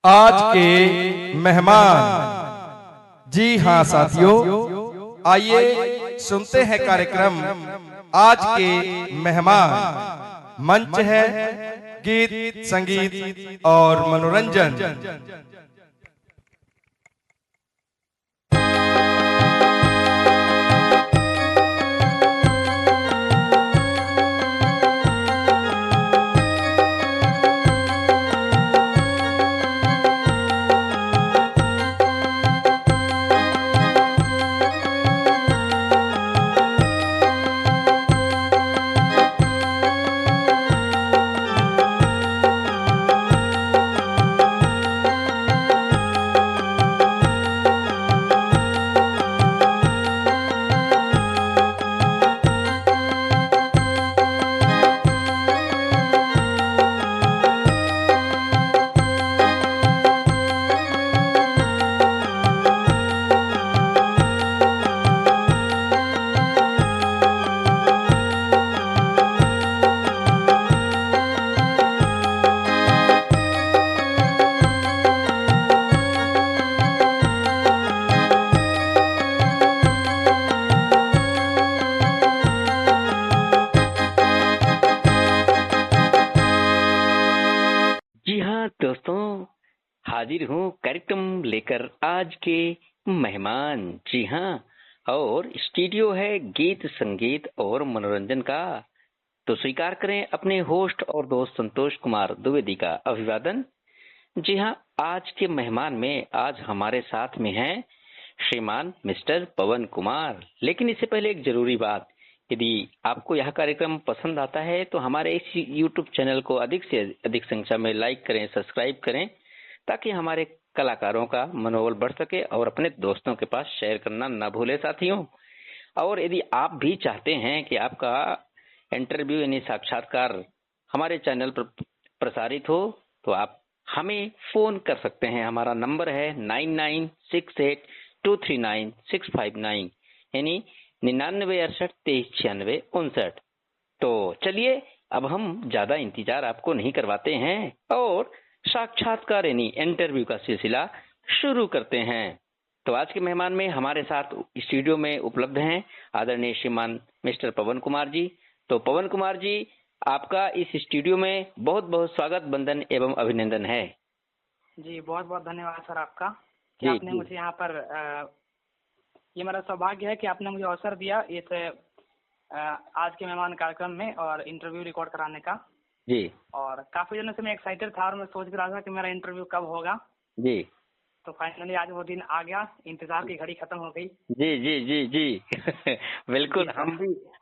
आज के मेहमान। जी हाँ साथियों, आइए सुनते हैं कार्यक्रम आज के मेहमान। मंच है गीत संगीत और मनोरंजन। जी हाँ दोस्तों, हाजिर हूँ कार्यक्रम लेकर आज के मेहमान। जी हाँ, और स्टूडियो है गीत संगीत और मनोरंजन का। तो स्वीकार करें अपने होस्ट और दोस्त संतोष कुमार द्विवेदी का अभिवादन। जी हाँ, आज के मेहमान में आज हमारे साथ में हैं श्रीमान मिस्टर पवन कुमार। लेकिन इससे पहले एक जरूरी बात, यदि आपको यह कार्यक्रम पसंद आता है तो हमारे इस यूट्यूब चैनल को अधिक से अधिक संख्या में लाइक करें, सब्सक्राइब करें, ताकि हमारे कलाकारों का मनोबल बढ़ सके और अपने दोस्तों के पास शेयर करना न भूले साथियों। और यदि आप भी चाहते हैं कि आपका इंटरव्यू यानी साक्षात्कार हमारे चैनल पर प्रसारित हो, तो आप हमें फोन कर सकते हैं। हमारा नंबर है 9968239659 यानी 9968239659। तो चलिए, अब हम ज्यादा इंतजार आपको नहीं करवाते हैं और साक्षात्कार यानी इंटरव्यू का सिलसिला शुरू करते हैं। तो आज के मेहमान में हमारे साथ स्टूडियो में उपलब्ध हैं आदरणीय श्रीमान मिस्टर पवन कुमार जी। तो पवन कुमार जी, आपका इस स्टूडियो में बहुत बहुत स्वागत, वंदन एवं अभिनंदन है। जी बहुत बहुत धन्यवाद सर आपका कि जी आपने जी मुझे यहाँ पर ये मेरा सौभाग्य है कि आपने मुझे अवसर दिया इस आज के मेहमान कार्यक्रम में और इंटरव्यू रिकॉर्ड कराने का। जी और काफी दिनों से मैं एक्साइटेड था और मैं सोच रहा था कि मेरा इंटरव्यू कब होगा। जी तो फाइनली आज वो दिन आ गया, इंतजार की घड़ी खत्म हो गई। जी जी जी जी बिल्कुल, जी सर।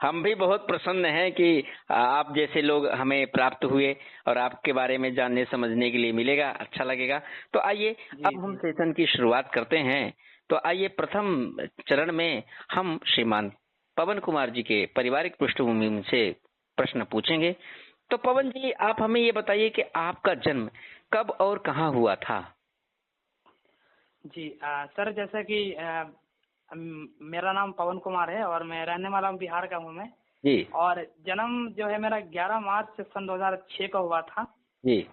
हम भी बहुत प्रसन्न हैं कि आप जैसे लोग हमें प्राप्त हुए और आपके बारे में जानने समझने के लिए मिलेगा, अच्छा लगेगा। तो आइए जी अब हम जी सेशन की शुरुआत करते हैं। तो आइए, प्रथम चरण में हम श्रीमान पवन कुमार जी के पारिवारिक पृष्ठभूमि से प्रश्न पूछेंगे। तो पवन जी, आप हमें ये बताइए कि आपका जन्म कब और कहाँ हुआ था? जी सर, जैसा कि मेरा नाम पवन कुमार है और मैं रहने वाला हूँ, बिहार का हूँ मैं। जी और जन्म जो है मेरा 11 मार्च सन 2006 को हुआ था। जी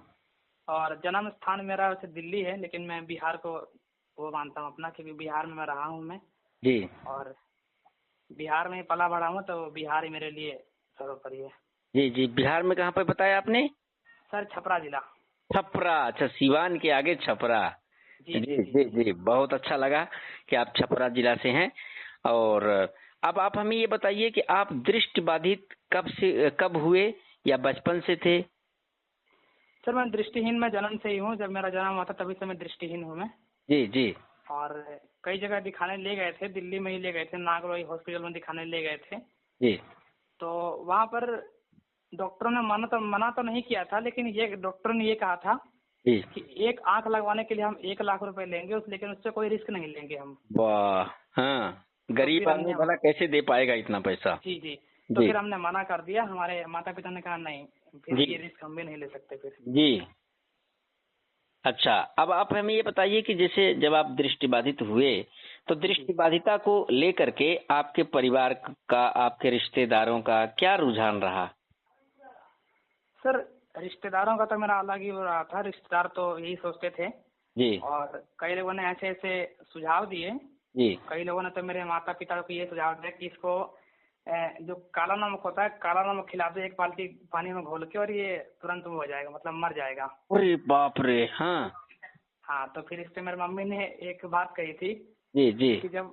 और जन्म स्थान मेरा वैसे दिल्ली है, लेकिन मैं बिहार को वो मानता हूँ अपना, क्योंकि बिहार में मैं रहा हूँ मैं। जी और बिहार में ही पला बड़ा हूँ, तो बिहार ही मेरे लिए सर्वोपरि है। जी जी बिहार में कहाँ पे बताया आपने? सर छपरा जिला। छपरा, अच्छा, सिवान के आगे छपरा। जी जी जी जी जी जी जी बहुत अच्छा लगा कि आप छपरा जिला से हैं। और अब आप हमें ये बताइए कि आप दृष्टि बाधित कब हुए या बचपन से थे? सर मैं दृष्टिहीन, मैं जन्म से ही हूँ। जब मेरा जन्म हुआ था तभी से मैं दृष्टिहीन हूँ मैं। जी जी और कई जगह दिखाने ले गए थे, दिल्ली में ही ले गए थे, नागलोई हॉस्पिटल में दिखाने ले गए थे। जी तो वहाँ पर डॉक्टरों ने मना तो नहीं किया था, लेकिन ये डॉक्टर ने ये कहा था जी कि एक आंख लगवाने के लिए हम 1 लाख रुपए लेंगे लेकिन उससे कोई रिस्क नहीं लेंगे हम। वाह, हाँ, तो गरीब फिर आदमी हमने भला कैसे दे पाएगा इतना पैसा? जी जी तो जी फिर हमने मना कर दिया। हमारे माता पिता ने कहा नहीं, फिर जी ये रिस्क हम भी नहीं ले सकते फिर। जी अच्छा, अब आप हमें ये बताइए कि जैसे जब आप दृष्टिबाधित हुए तो दृष्टिबाधिता को लेकर के आपके परिवार का, आपके रिश्तेदारों का क्या रुझान रहा? सर रिश्तेदारों का तो मेरा अलग ही हो रहा था। रिश्तेदार तो यही सोचते थे जी और कई लोगों ने ऐसे ऐसे सुझाव दिए। जी कई लोगों ने तो मेरे माता पिता को ये सुझाव दिया कि इसको जो काला नमक होता है, काला नमक खिला दो 1 बाल्टी पानी में घोल के, और ये तुरंत वो हो जाएगा, मतलब मर जाएगा। अरे बाप रे। हाँ हाँ, तो फिर इस पे मेरी मम्मी ने एक बात कही थी जी जी। कि जब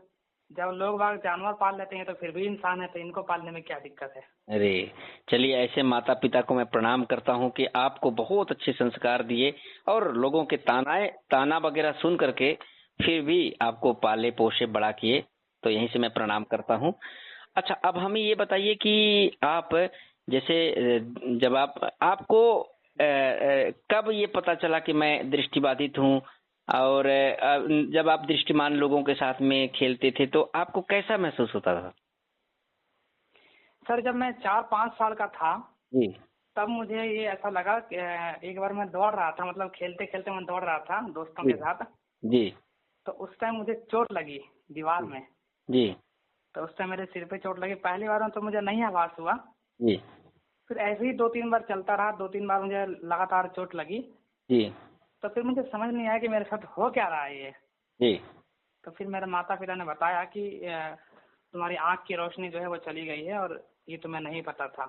जब लोग बाग जानवर पाल लेते हैं तो फिर भी इंसान है, तो इनको पालने में क्या दिक्कत है। अरे चलिए, ऐसे माता पिता को मैं प्रणाम करता हूँ कि आपको बहुत अच्छे संस्कार दिए और लोगों के ताना वगैरह सुन करके फिर भी आपको पाले पोसे बड़ा किए, तो यहीं से मैं प्रणाम करता हूँ। अच्छा, अब हमें ये बताइए कि आप जैसे जब आपको कब ये पता चला कि मैं दृष्टिबाधित हूँ, और जब आप दृष्टिमान लोगों के साथ में खेलते थे तो आपको कैसा महसूस होता था? सर, जब मैं 4-5 साल का था जी तब मुझे ये ऐसा लगा कि एक बार मैं दौड़ रहा था, मतलब खेलते खेलते मैं दौड़ रहा था दोस्तों जी के साथ। जी तो उस टाइम मुझे चोट लगी दीवार में। जी तो उस टाइम मेरे सिर पे चोट लगी। पहली बार में तो मुझे नहीं आभास हुआ। जी फिर ऐसे ही 2-3 बार चलता रहा, 2-3 बार मुझे लगातार चोट लगी। जी तो फिर मुझे समझ नहीं आया कि मेरे साथ हो क्या रहा है ये। जी तो फिर मेरे माता पिता ने बताया कि तुम्हारी आँख की रोशनी जो है वो चली गई है, और ये तुम्हें नहीं पता था।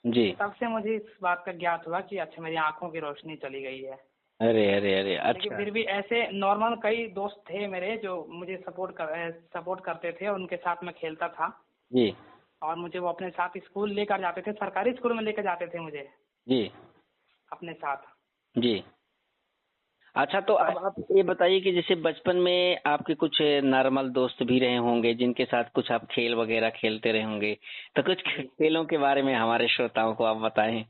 जी। तब से मुझे इस बात का ज्ञात हुआ कि अच्छा, मेरी आंखों की रोशनी चली गई है। अरे अरे अरे, लेकिन अच्छा। फिर भी ऐसे नॉर्मल कई दोस्त थे मेरे जो मुझे सपोर्ट करते थे, और उनके साथ मैं खेलता था। जी और मुझे वो अपने साथ स्कूल लेकर जाते थे, सरकारी स्कूल में लेकर जाते थे मुझे जी अपने साथ। जी। अच्छा, तो अब आप ये बताइए कि जैसे बचपन में आपके कुछ नॉर्मल दोस्त भी रहे होंगे जिनके साथ कुछ आप खेल वगैरह खेलते रहे होंगे, तो कुछ खेलों के बारे में हमारे श्रोताओं को आप बताएं।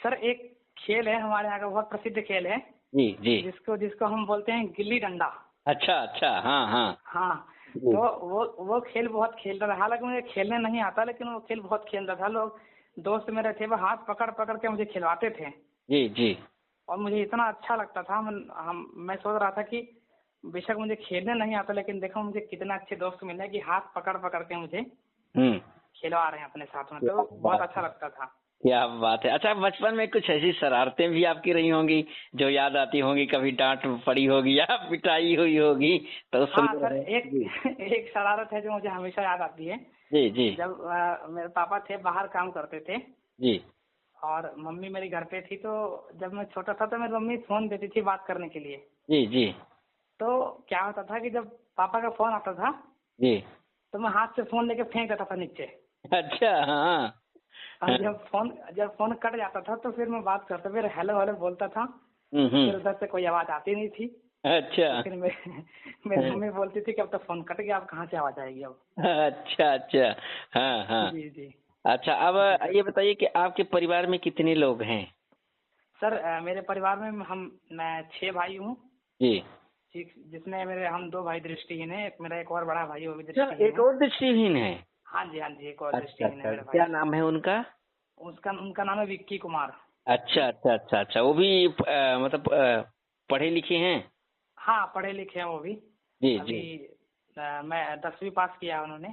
सर, एक खेल है हमारे यहाँ का, बहुत प्रसिद्ध खेल है, जी जी। जिसको जिसको हम बोलते हैं गिल्ली डंडा। अच्छा अच्छा, हाँ हाँ। हाँ, जी तो वो खेल बहुत खेलता था। हालांकि मुझे खेलने नहीं आता, लेकिन वो खेल बहुत खेलता था। लोग दोस्त मेरे थे, वो हाथ पकड़ पकड़ के मुझे खिलवाते थे, जी जी और मुझे इतना अच्छा लगता था। मैं सोच रहा था कि बेशक मुझे खेलने नहीं आता, लेकिन देखो मुझे कितने अच्छे दोस्त मिले कि हाथ पकड़ पकड़ के मुझे हम्म। खिलवा रहे हैं अपने साथ में। क्या तो बहुत बात अच्छा है, लगता था। क्या बात है। अच्छा, बचपन में कुछ ऐसी शरारतें भी आपकी रही होंगी जो याद आती होंगी, कभी डांट पड़ी होगी या पिटाई हुई होगी, तो उस हाँ समय सर, एक जी एक शरारत है जो मुझे हमेशा याद आती है। जी जी जब मेरे पापा थे, बाहर काम करते थे, जी और मम्मी मेरी घर पे थी। तो जब मैं छोटा था तो मेरी मम्मी फोन देती थी बात करने के लिए। जी जी तो क्या होता था कि जब पापा का फोन आता था जी। तो मैं हाथ से फोन लेके फेंक देता था नीचे। अच्छा, हाँ और हाँ। जब फोन कट जाता था तो फिर मैं बात करता, फिर हेलो हेलो बोलता था। फिर हम्म। उधर से कोई आवाज आती नहीं थी। अच्छा। तो फिर मेरी मम्मी बोलती थी कि अब तो फोन कट गया, अब कहाँ से आवाज आएगी अब। अच्छा अच्छा, हाँ हाँ। जी जी। अच्छा, अब जी सर। ये बताइए कि आपके परिवार में कितने लोग हैं? सर, मेरे परिवार में मैं 6 भाई हूँ। जी। जिसमें हम 2 भाई दृष्टिहीन है। मेरा एक और बड़ा भाई, वो भी अच्छा, दृष्टिहीन एक है। और दृष्टिहीन है? हाँ जी, हाँ जी, एक और अच्छा दृष्टिहीन है अच्छा, मेरा क्या भाई। नाम है उनका? उनका नाम है विक्की कुमार। अच्छा अच्छा अच्छा अच्छा, वो भी मतलब पढ़े लिखे हैं? हाँ, पढ़े लिखे हैं वो भी। जी जी अभी मैं 10वीं पास किया उन्होंने।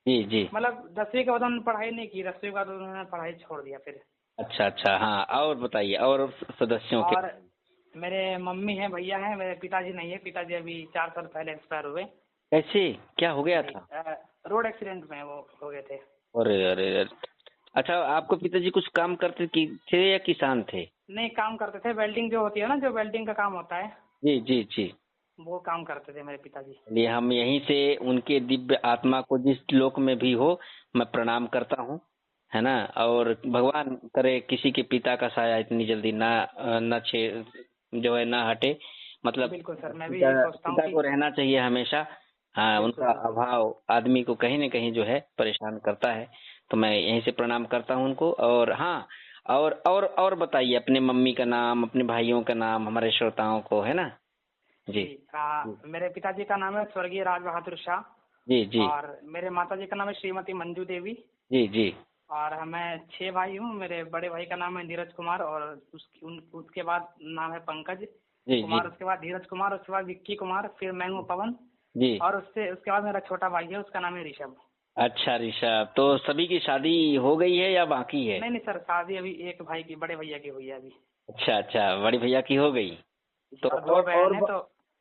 जी जी। मतलब 10वीं के बाद उन्होंने पढ़ाई नहीं की, 10वीं के बाद उन्होंने पढ़ाई छोड़ दिया फिर। अच्छा अच्छा, हाँ, और बताइए और सदस्यों के। और मेरे मम्मी हैं, भैया हैं, मेरे पिताजी नहीं है। पिताजी अभी 4 साल पहले एक्सपायर हुए। कैसे, क्या हो गया जी, था? रोड एक्सीडेंट में वो हो गए थे। अरे अरे अरे। अच्छा, आपको पिताजी कुछ काम करते थे या किसान थे? नहीं, काम करते थे। वेल्डिंग जो होती है ना, जो वेल्डिंग का काम होता है, जी जी जी। वो काम करते थे मेरे पिताजी। चलिए, हम यहीं से उनके दिव्य आत्मा को जिस लोक में भी हो मैं प्रणाम करता हूँ, है ना। और भगवान करे किसी के पिता का साया इतनी जल्दी ना जो है ना हटे, मतलब बिल्कुल सर, मैं भी पिता यही सोचता हूँ पिता कि को रहना चाहिए हमेशा। हाँ, बिल्कुल उनका बिल्कुल। अभाव आदमी को कहीं न कहीं जो है परेशान करता है। तो मैं यहीं से प्रणाम करता हूँ उनको। और हाँ, और बताइए अपने मम्मी का नाम, अपने भाइयों का नाम हमारे श्रोताओं को, है ना। जी जी, मेरे पिताजी का नाम है स्वर्गीय राज बहादुर शाह। जी जी और मेरे माताजी का नाम है श्रीमती मंजू देवी। जी जी और मैं 6 भाई हूँ। मेरे बड़े भाई का नाम है नीरज कुमार, और उसके बाद नाम है पंकज जी जी कुमार, उसके बाद धीरज कुमार, उसके बाद विक्की कुमार, फिर मैं हूँ पवन। जी। और उसके बाद मेरा छोटा भाई है, उसका नाम है ऋषभ। अच्छा ऋषभ, तो सभी की शादी हो गई है या बाकी है? नहीं नहीं सर, शादी अभी एक भाई की, बड़े भैया की हुई है अभी। अच्छा अच्छा, बड़ी भैया की हो गई। तो और 2 बहन है तो।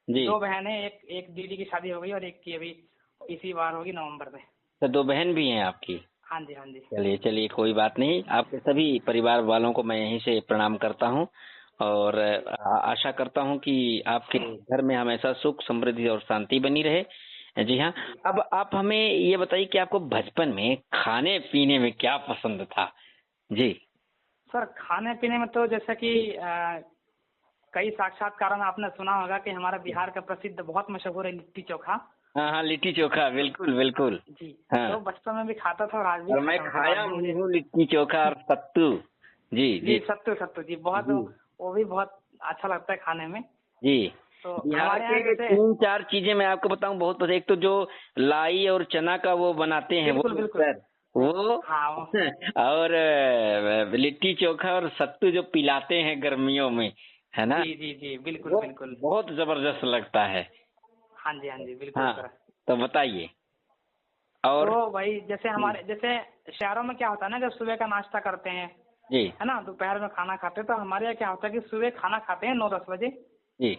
जी। 2 बहनें, एक एक दीदी की शादी हो गई और एक की अभी इसी बार होगी नवंबर में। तो 2 बहन भी हैं आपकी? हाँ जी, हाँ जी। चलिए चलिए, कोई बात नहीं। आपके सभी परिवार वालों को मैं यहीं से प्रणाम करता हूँ और आशा करता हूँ कि आपके घर में हमेशा सुख समृद्धि और शांति बनी रहे। जी हाँ। अब आप हमें ये बताइए कि आपको बचपन में खाने पीने में क्या पसंद था? जी। सर खाने पीने में तो जैसा कि कई साक्षात्कारों में आपने सुना होगा कि हमारा बिहार का प्रसिद्ध बहुत मशहूर है लिट्टी चोखा। हाँ हाँ, लिट्टी चोखा, बिल्कुल बिल्कुल। जी। हाँ, तो बचपन में भी खाता था और आज भी और मैं खाता हूँ सर, आज खाया भी मुझे। हूँ लिट्टी चोखा और सत्तू। जी जी, जी सत्तू सत्तू जी, बहुत जी वो भी बहुत अच्छा लगता है खाने में। जी। तो बिहार हमारे यहाँ के जैसे 3-4 चीजें मैं आपको बताऊं बहुत पसंद। एक तो जो लाई और चना का वो बनाते हैं वो बिल्कुल बिल्कुल। मिक्सर, वो हाँ और लिट्टी चोखा और सत्तू जो पिलाते हैं गर्मियों में, है ना? जी जी जी, बिल्कुल वो बिल्कुल। बहुत जबरदस्त लगता है। हाँ जी, हाँ जी, बिल्कुल हाँ, सर। तो बताइए। और तो भाई जैसे हमारे जैसे शहरों में क्या होता है ना, जब सुबह का नाश्ता करते हैं, जी है ना, दोपहर में खाना खाते हैं, तो हमारे यहाँ क्या होता है कि सुबह खाना खाते हैं 9-10 बजे। जी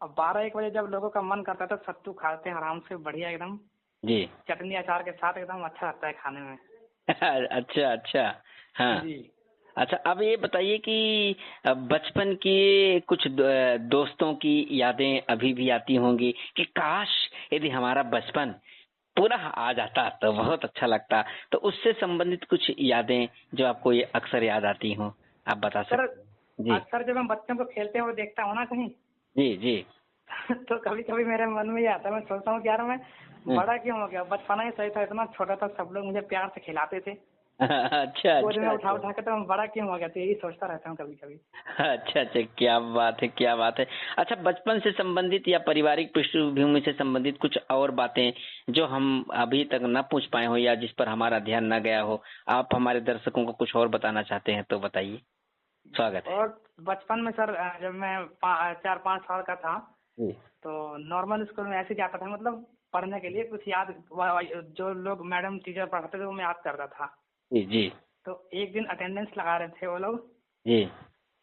और 12-1 बजे जब लोगों का मन करता है तो सत्तू खाते हैं आराम से, बढ़िया एकदम जी चटनी अचार के साथ, एकदम अच्छा लगता है खाने में। अच्छा अच्छा। हाँ। जी अच्छा, अब ये बताइए कि बचपन की कुछ दोस्तों की यादें अभी भी आती होंगी कि काश यदि हमारा बचपन पुनः आ जाता तो बहुत अच्छा लगता। तो उससे संबंधित कुछ यादें जो आपको ये अक्सर याद आती हो, आप बता सर, सकते हैं? जी अक्सर जब मैं बच्चों को खेलते हुए देखता हूँ ना कहीं जी जी। तो कभी कभी मेरे मन में ये आता है, मैं सोचता हूँ कि यार मैं हम्म। बड़ा क्यों हो गया, बचपना ही सही था, इतना छोटा था, सब लोग मुझे प्यार से खिलाते थे, अच्छा गोद में अच्छा उठा अच्छा। उठा के, तो मैं बड़ा क्यों हो गया, तो यही सोचता रहता हूँ कभी कभी। अच्छा अच्छा, क्या बात है, क्या बात है। अच्छा, बचपन से संबंधित या पारिवारिक पृष्ठभूमि से संबंधित कुछ और बातें जो हम अभी तक न पूछ पाए हो या जिस पर हमारा ध्यान न गया हो, आप हमारे दर्शकों को कुछ और बताना चाहते हैं तो बताइए, स्वागत है। और बचपन में सर जब मैं 4-5 साल का था, जी तो नॉर्मल स्कूल में ऐसे जाता था, मतलब पढ़ने के लिए कुछ याद, जो लोग मैडम टीचर पढ़ाते थे वो मैं याद करता था। जी जी तो एक दिन अटेंडेंस लगा रहे थे वो लोग, जी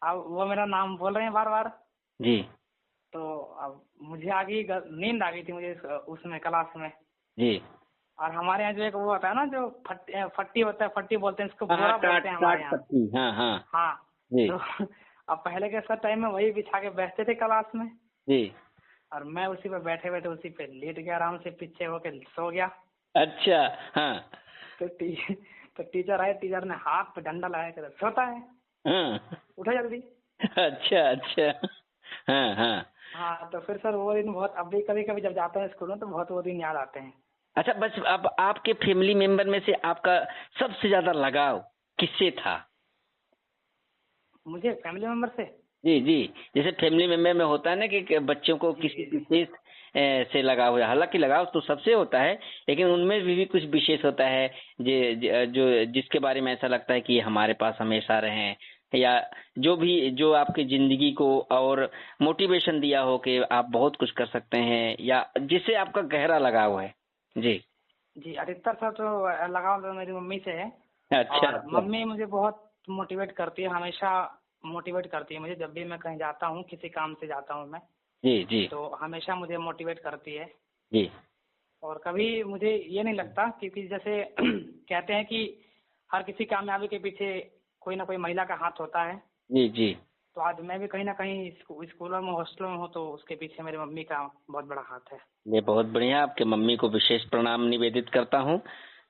अब वो मेरा नाम बोल रहे हैं बार बार। जी तो अब मुझे आ गई नींद आ गई थी मुझे उसमें क्लास में। जी। और हमारे यहाँ जो एक वो होता है ना, जो फट्टी होता है, फट्टी बोलते हैं इसको, हाँ हाँ, बोरा टाट बोलते हैं हमारे टाट यहाँ। पत्ती, हाँ हाँ। हाँ। जी तो अब पहले के सर टाइम में वही बिछा के बैठते थे क्लास में, जी। और मैं उसी पे बैठे बैठे उसी पे लेट गया, आराम से पीछे होके सो गया। अच्छा। हाँ तो तो टीचर आए, टीचर ने हाथ पे डंडा लगाया कर, सोता है, हाँ। उठो जल्दी। अच्छा अच्छा। हाँ हाँ। हाँ, तो फिर सर वो दिन बहुत, अभी कभी कभी जब जाते हैं स्कूल में तो बहुत वो दिन याद आते हैं। अच्छा, बस अब आपके फैमिली मेंबर में से आपका सबसे ज्यादा लगाव किससे था? मुझे फैमिली मेंबर से। जी जी। जैसे फैमिली मेंबर में होता है ना कि बच्चों को जी किसी जी जी। विशेष से लगाव हो, हालांकि लगाव तो सबसे होता है, लेकिन उनमें भी कुछ विशेष होता है जो जिसके बारे में ऐसा लगता है कि ये हमारे पास हमेशा रहें, या जो भी जो आपकी जिंदगी को और मोटिवेशन दिया हो कि आप बहुत कुछ कर सकते हैं, या जिससे आपका गहरा लगाव है। जी। जी, अधिकतर सर तो लगाव तो मेरी मम्मी से है। अच्छा और अच्छा। मम्मी मुझे बहुत मोटिवेट करती है, हमेशा मोटिवेट करती है मुझे, जब भी मैं कहीं जाता हूँ, किसी काम से जाता हूँ मैं, जी जी तो हमेशा मुझे मोटिवेट करती है। जी और कभी मुझे ये नहीं लगता, क्योंकि जैसे कहते हैं कि हर किसी कामयाबी के पीछे कोई ना कोई महिला का हाथ होता है। जी जी। तो आज मैं भी कहीं ना कहीं स्कूलों में, हॉस्टलों में हूँ, तो उसके पीछे मेरी मम्मी का बहुत बड़ा हाथ है। ये बहुत बढ़िया, आपके मम्मी को विशेष प्रणाम निवेदित करता हूँ।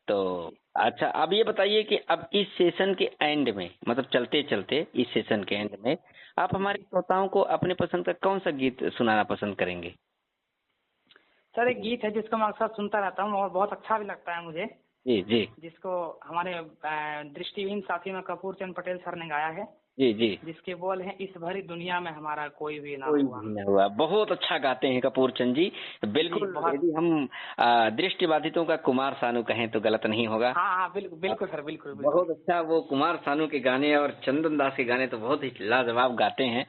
तो जी अच्छा, अब ये बताइए कि अब इस सेशन के एंड में, मतलब चलते चलते इस सेशन के एंड में आप हमारे जी श्रोताओं को अपने पसंद का कौन सा गीत सुनाना पसंद करेंगे? सर, एक गीत है जिसको मैं अक्सर सुनता रहता हूँ और बहुत अच्छा भी लगता है मुझे, जी जी जिसको हमारे दृष्टिहीन साथी में कपूर चंद पटेल सर ने गाया है, जी जी। जिसके बोल हैं, इस भरी दुनिया में हमारा कोई भी ना कोई हुआ। भी न हुआ, बहुत अच्छा गाते हैं कपूर चंद जी। जी बिल्कुल, बहुत। यदि हम दृष्टिबाधितों का कुमार सानू कहें तो गलत नहीं होगा। हाँ हाँ, बिल्कुल बिल्कुल सर, बिल्कुल बिल्कुल। बहुत अच्छा, वो कुमार सानू के गाने और चंदन दास के गाने तो बहुत ही लाजवाब गाते हैं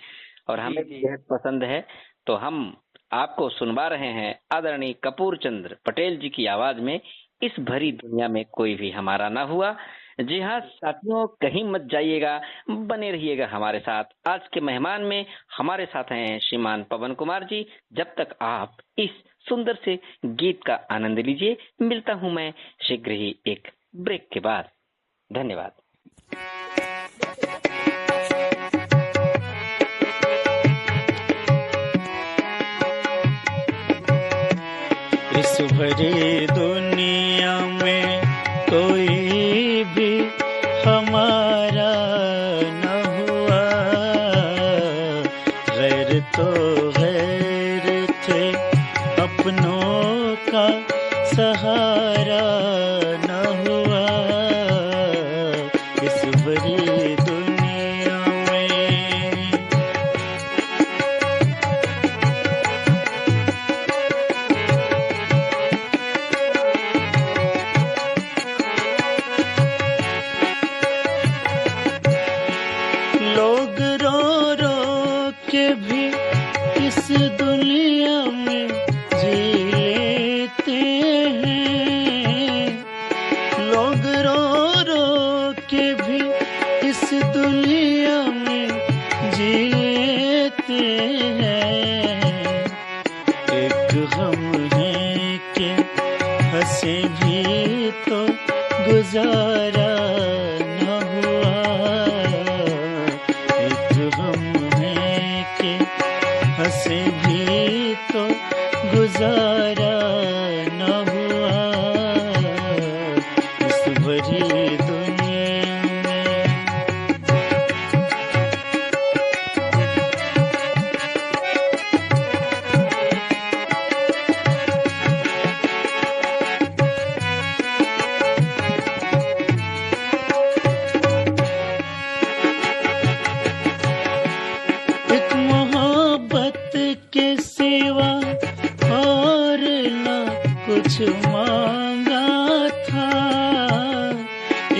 और जी हमें भी जी बेहद पसंद है। तो हम आपको सुनवा रहे हैं आदरणीय कपूर चंद्र पटेल जी की आवाज में, इस भरी दुनिया में कोई भी हमारा ना हुआ। जी हाँ साथियों, कहीं मत जाइएगा, बने रहिएगा हमारे साथ। आज के मेहमान में हमारे साथ हैं श्रीमान पवन कुमार जी। जब तक आप इस सुंदर से गीत का आनंद लीजिए, मिलता हूँ मैं शीघ्र ही एक ब्रेक के बाद। धन्यवाद। इस भरी दुनिया में कोई भी हमारा न हुआ, गैर तो गैर थे, अपनों का सहारा न हुआ। इस भरी दुनिया में लोग रो रो के भी इस दुनिया में जी लेते हैं। लोग रो रो के भी इस दुनिया में जी लेते हैं। एक गम है कि हंसे भी तो गुजारा न हुआ। एक गम है कि हंसे भी तो गुजारा न हुआ। इस भरी दुनिया में एक मोहब्बत के सिवा और न कुछ मांगा था।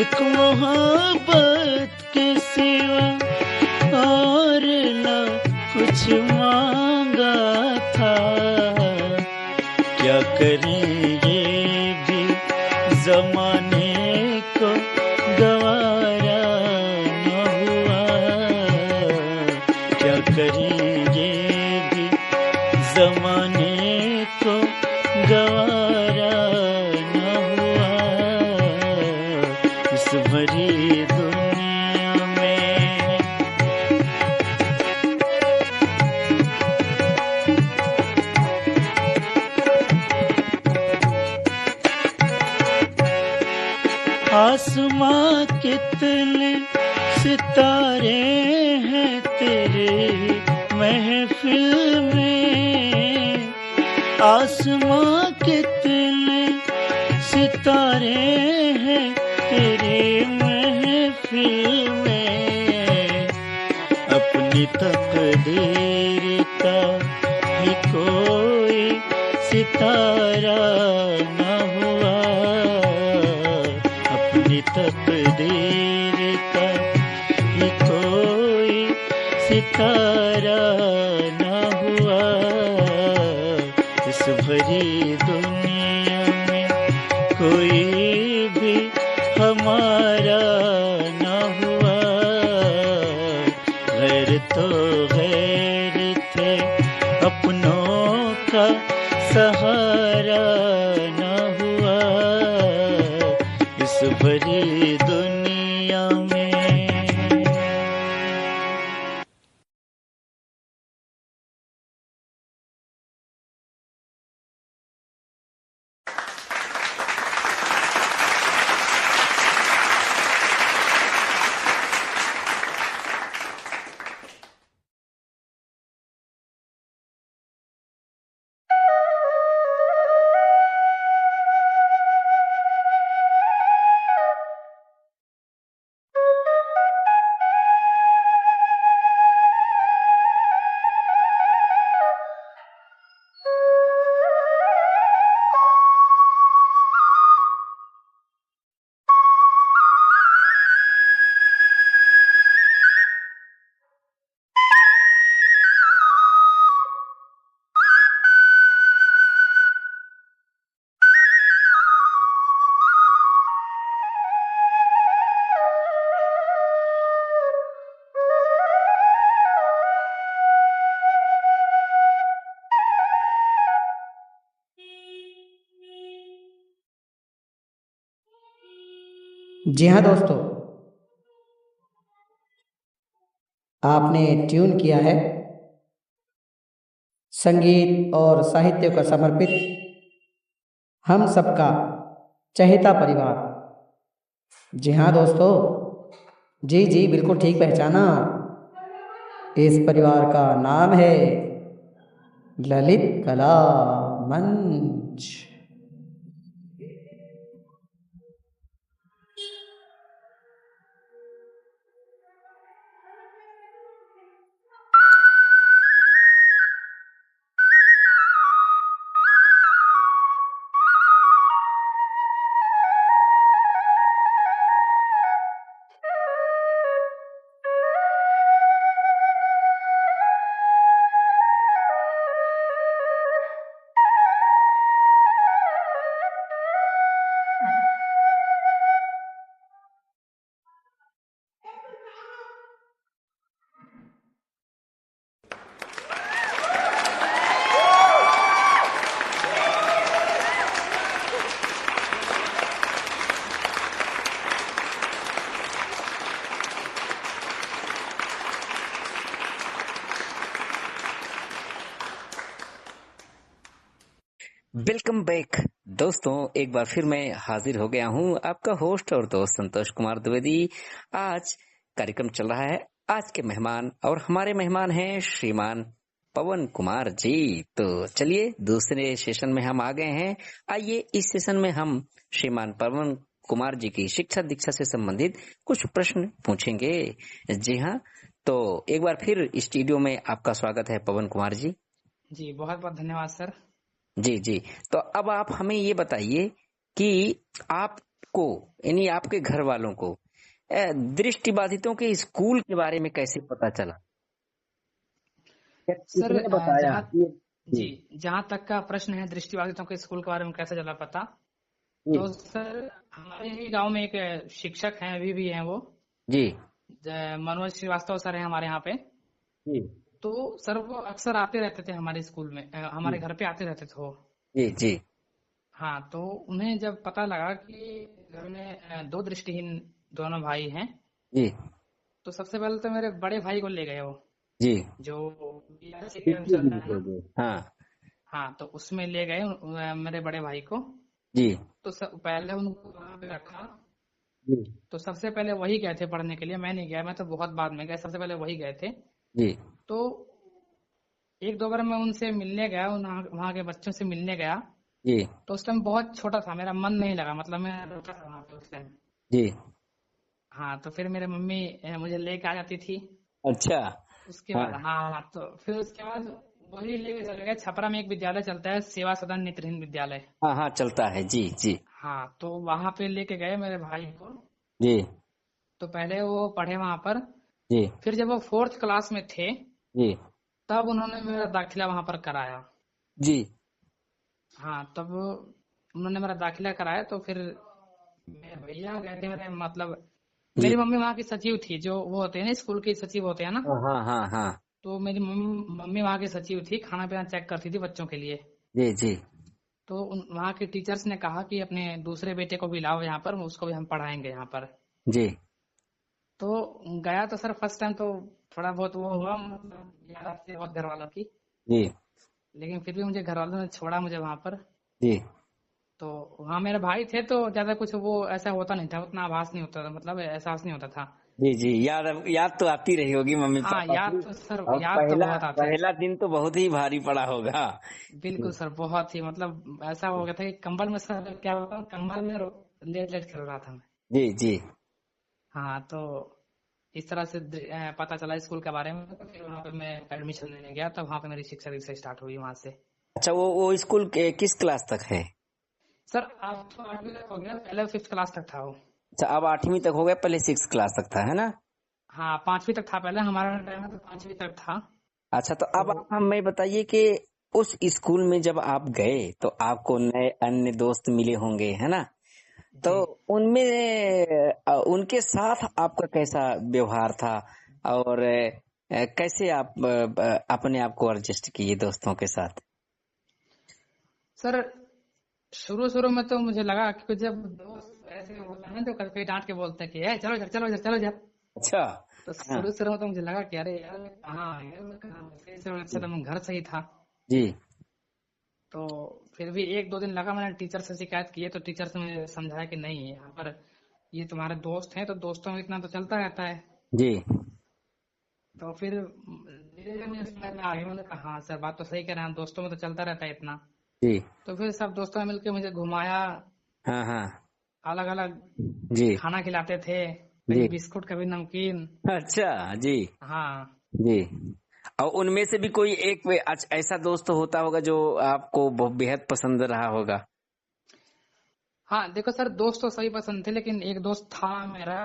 एक मोहब्बत के सिवा और न कुछ मांगा था। क्या करें ये भी जमाने को गवारा न हुआ। क्या करें ये भी जमाने को गवारा न हुआ। इस भरी दुनिया में आसमां कितने सितारे हैं तेरे महफिल में। आसमां कितने सितारे हैं तेरे महफिल में। अपनी तकदीर का भी कोई सितारा न हुआ। अपनी तकदीर का भी कोई सितारा न हुआ। इस भरी दुनिया में कोई भी हमारा न हुआ। गैर तो गैर थे, अपनों का सहारा न हुआ। इस भरी दुनिया में जी हाँ दोस्तों, आपने ट्यून किया है संगीत और साहित्य को समर्पित हम सबका चहेता परिवार। जी हाँ दोस्तों, जी जी बिल्कुल ठीक पहचाना। इस परिवार का नाम है ललित कला मंच। वेलकम बैक दोस्तों, एक बार फिर मैं हाजिर हो गया हूँ, आपका होस्ट और दोस्त संतोष कुमार द्विवेदी। आज कार्यक्रम चल रहा है। आज के मेहमान और हमारे मेहमान हैं श्रीमान पवन कुमार जी। तो चलिए दूसरे सेशन में हम आ गए हैं। आइए इस सेशन में हम श्रीमान पवन कुमार जी की शिक्षा दीक्षा से संबंधित कुछ प्रश्न पूछेंगे। जी हाँ, तो एक बार फिर स्टूडियो में आपका स्वागत है पवन कुमार जी। जी बहुत बहुत धन्यवाद सर। जी जी, तो अब आप हमें ये बताइए कि आपको यानी आपके घर वालों को दृष्टिबाधितों के स्कूल के बारे में कैसे पता चला? सर किसने बताया? जी जहाँ तक का प्रश्न है दृष्टिबाधितों के स्कूल के बारे में कैसे चला पता, तो सर हमारे ही गांव में एक शिक्षक हैं, अभी भी हैं वो, जी मनोज श्रीवास्तव सर हैं हमारे यहाँ पे। जी तो सर वो अक्सर आते रहते थे हमारे स्कूल में, हमारे घर पे आते रहते थे वो। जी जी हाँ, तो उन्हें जब पता लगा कि घर में दो दृष्टिहीन दोनों भाई हैं, जी तो सबसे पहले तो मेरे बड़े भाई को ले गए वो, जी जो BRC चल रहा है ना। हाँ हाँ, तो उसमें ले गए मेरे बड़े भाई को। जी तो पहले उनको वहाँ पे रखा। जी तो सबसे पहले वही गए थे पढ़ने के लिए, मैं नहीं गया, मैं तो बहुत बाद में गया, सबसे पहले वही गए थे। जी तो एक दो बार मैं उनसे मिलने गया, वहाँ के बच्चों से मिलने गया। जी तो उस टाइम बहुत छोटा था, मेरा मन नहीं लगा, मतलब मैं रोता था वहाँ पे उस टाइम। जी हाँ, तो फिर मेरे मम्मी मुझे लेके आ जाती थी। अच्छा उसके हाँ बाद हाँ, तो फिर उसके बाद वही लेके चले गए। छपरा में एक विद्यालय चलता है, सेवा सदन नेत्रहीन विद्यालय। हाँ हाँ चलता है। जी जी हाँ, तो वहां पे लेके गए मेरे भाई को। जी तो पहले वो पढ़े वहां पर। जी फिर जब वो 4th क्लास में थे, जी तब उन्होंने मेरा दाखिला वहां पर कराया। जी हाँ, तब उन्होंने मेरा दाखिला कराया। तो फिर मेरे भैया गए थे, मेरे मतलब जी मेरी मम्मी वहाँ की सचिव थी, जो वो होते हैं ना स्कूल के सचिव होते हैं ना। हाँ हाँ हाँ हाँ तो मेरी मम्मी वहाँ की सचिव थी, खाना पीना चेक करती थी बच्चों के लिए। जी जी तो वहाँ के टीचर्स ने कहा कि अपने दूसरे बेटे को भी लाओ यहाँ पर, उसको भी हम पढ़ाएंगे यहाँ पर। जी तो गया तो सर फर्स्ट टाइम तो थोड़ा बहुत वो हुआ, मतलब याद आती है बहुत घर वालों की। जी लेकिन फिर भी मुझे घर वालों ने छोड़ा मुझे वहां पर। जी तो वहाँ मेरे भाई थे, तो ज्यादा कुछ वो ऐसा होता नहीं था, उतना आभास नहीं होता था, मतलब एहसास नहीं होता था। जी जी याद याद तो आती रही होगी मम्मी हाँ, पापा याद की। तो सर, और याद तो पहला बहुत आते। पहला दिन तो बहुत ही भारी पड़ा होगा। बिल्कुल सर, बहुत ही, मतलब ऐसा हो गया था कि कंबल में, सर क्या बताऊँ, कंबल में लेट लेट खेल रहा था मैं। जी जी हाँ, तो इस तरह से पता चला स्कूल के बारे में। तो फिर वहाँ पे मैं एडमिशन लेने गया, तब वहाँ पे मेरी शिक्षा दीक्षा स्टार्ट हुई वहाँ से। अच्छा, वो स्कूल किस क्लास तक है? सर अब तो 8वीं तक हो गया, पहले 5th क्लास तक था वो। अच्छा, अब 8वीं तक हो गया, पहले 6 क्लास तक था, है ना? हाँ, 5वीं तक था पहले, हमारा टाइम में तो 5वीं तक था। अच्छा, तो अब तो आप हमें बताइए कि उस स्कूल में जब आप गए तो आपको नए अन्य दोस्त मिले होंगे, है ना? तो जी उनमें उनके साथ आपका कैसा व्यवहार था, और कैसे आप अपने आप को एडजस्ट किए दोस्तों के साथ? सर, शुरू शुरू में तो मुझे लगा कि जब दोस्त ऐसे बोलता है ना, जो कभी डांट के बोलते हैं कि "ए, चलो इधर, चलो इधर, चलो इधर"। अच्छा। तो हाँ। शुरू शुरू में तो मुझे लगा कि अरे यार मैं कहाँ आ गया, मैं कहाँ अच्छा तो मैं घर से ही था। जी तो फिर भी एक दो दिन लगा, मैंने टीचर से शिकायत की है, तो टीचर से मुझे समझाया कि नहीं, यहाँ पर ये तुम्हारे दोस्त हैं, तो दोस्तों में इतना तो चलता रहता है। जी तो फिर धीरे धीरे मुझे समझ में आ गया, मैंने कहा हाँ सर बात तो सही कह रहे हैं, दोस्तों में तो चलता रहता है इतना। जी। तो फिर सब दोस्तों ने मिलकर मुझे घुमाया, हाँ हाँ। अलग अलग जी खाना खिलाते थे, जी। कभी बिस्कुट कभी नमकीन। अच्छा। जी हाँ जी। और उनमें से भी कोई एक ऐसा दोस्त होता होगा जो आपको बेहद पसंद रहा होगा। हाँ, देखो सर दोस्त तो सभी पसंद थे, लेकिन एक दोस्त था मेरा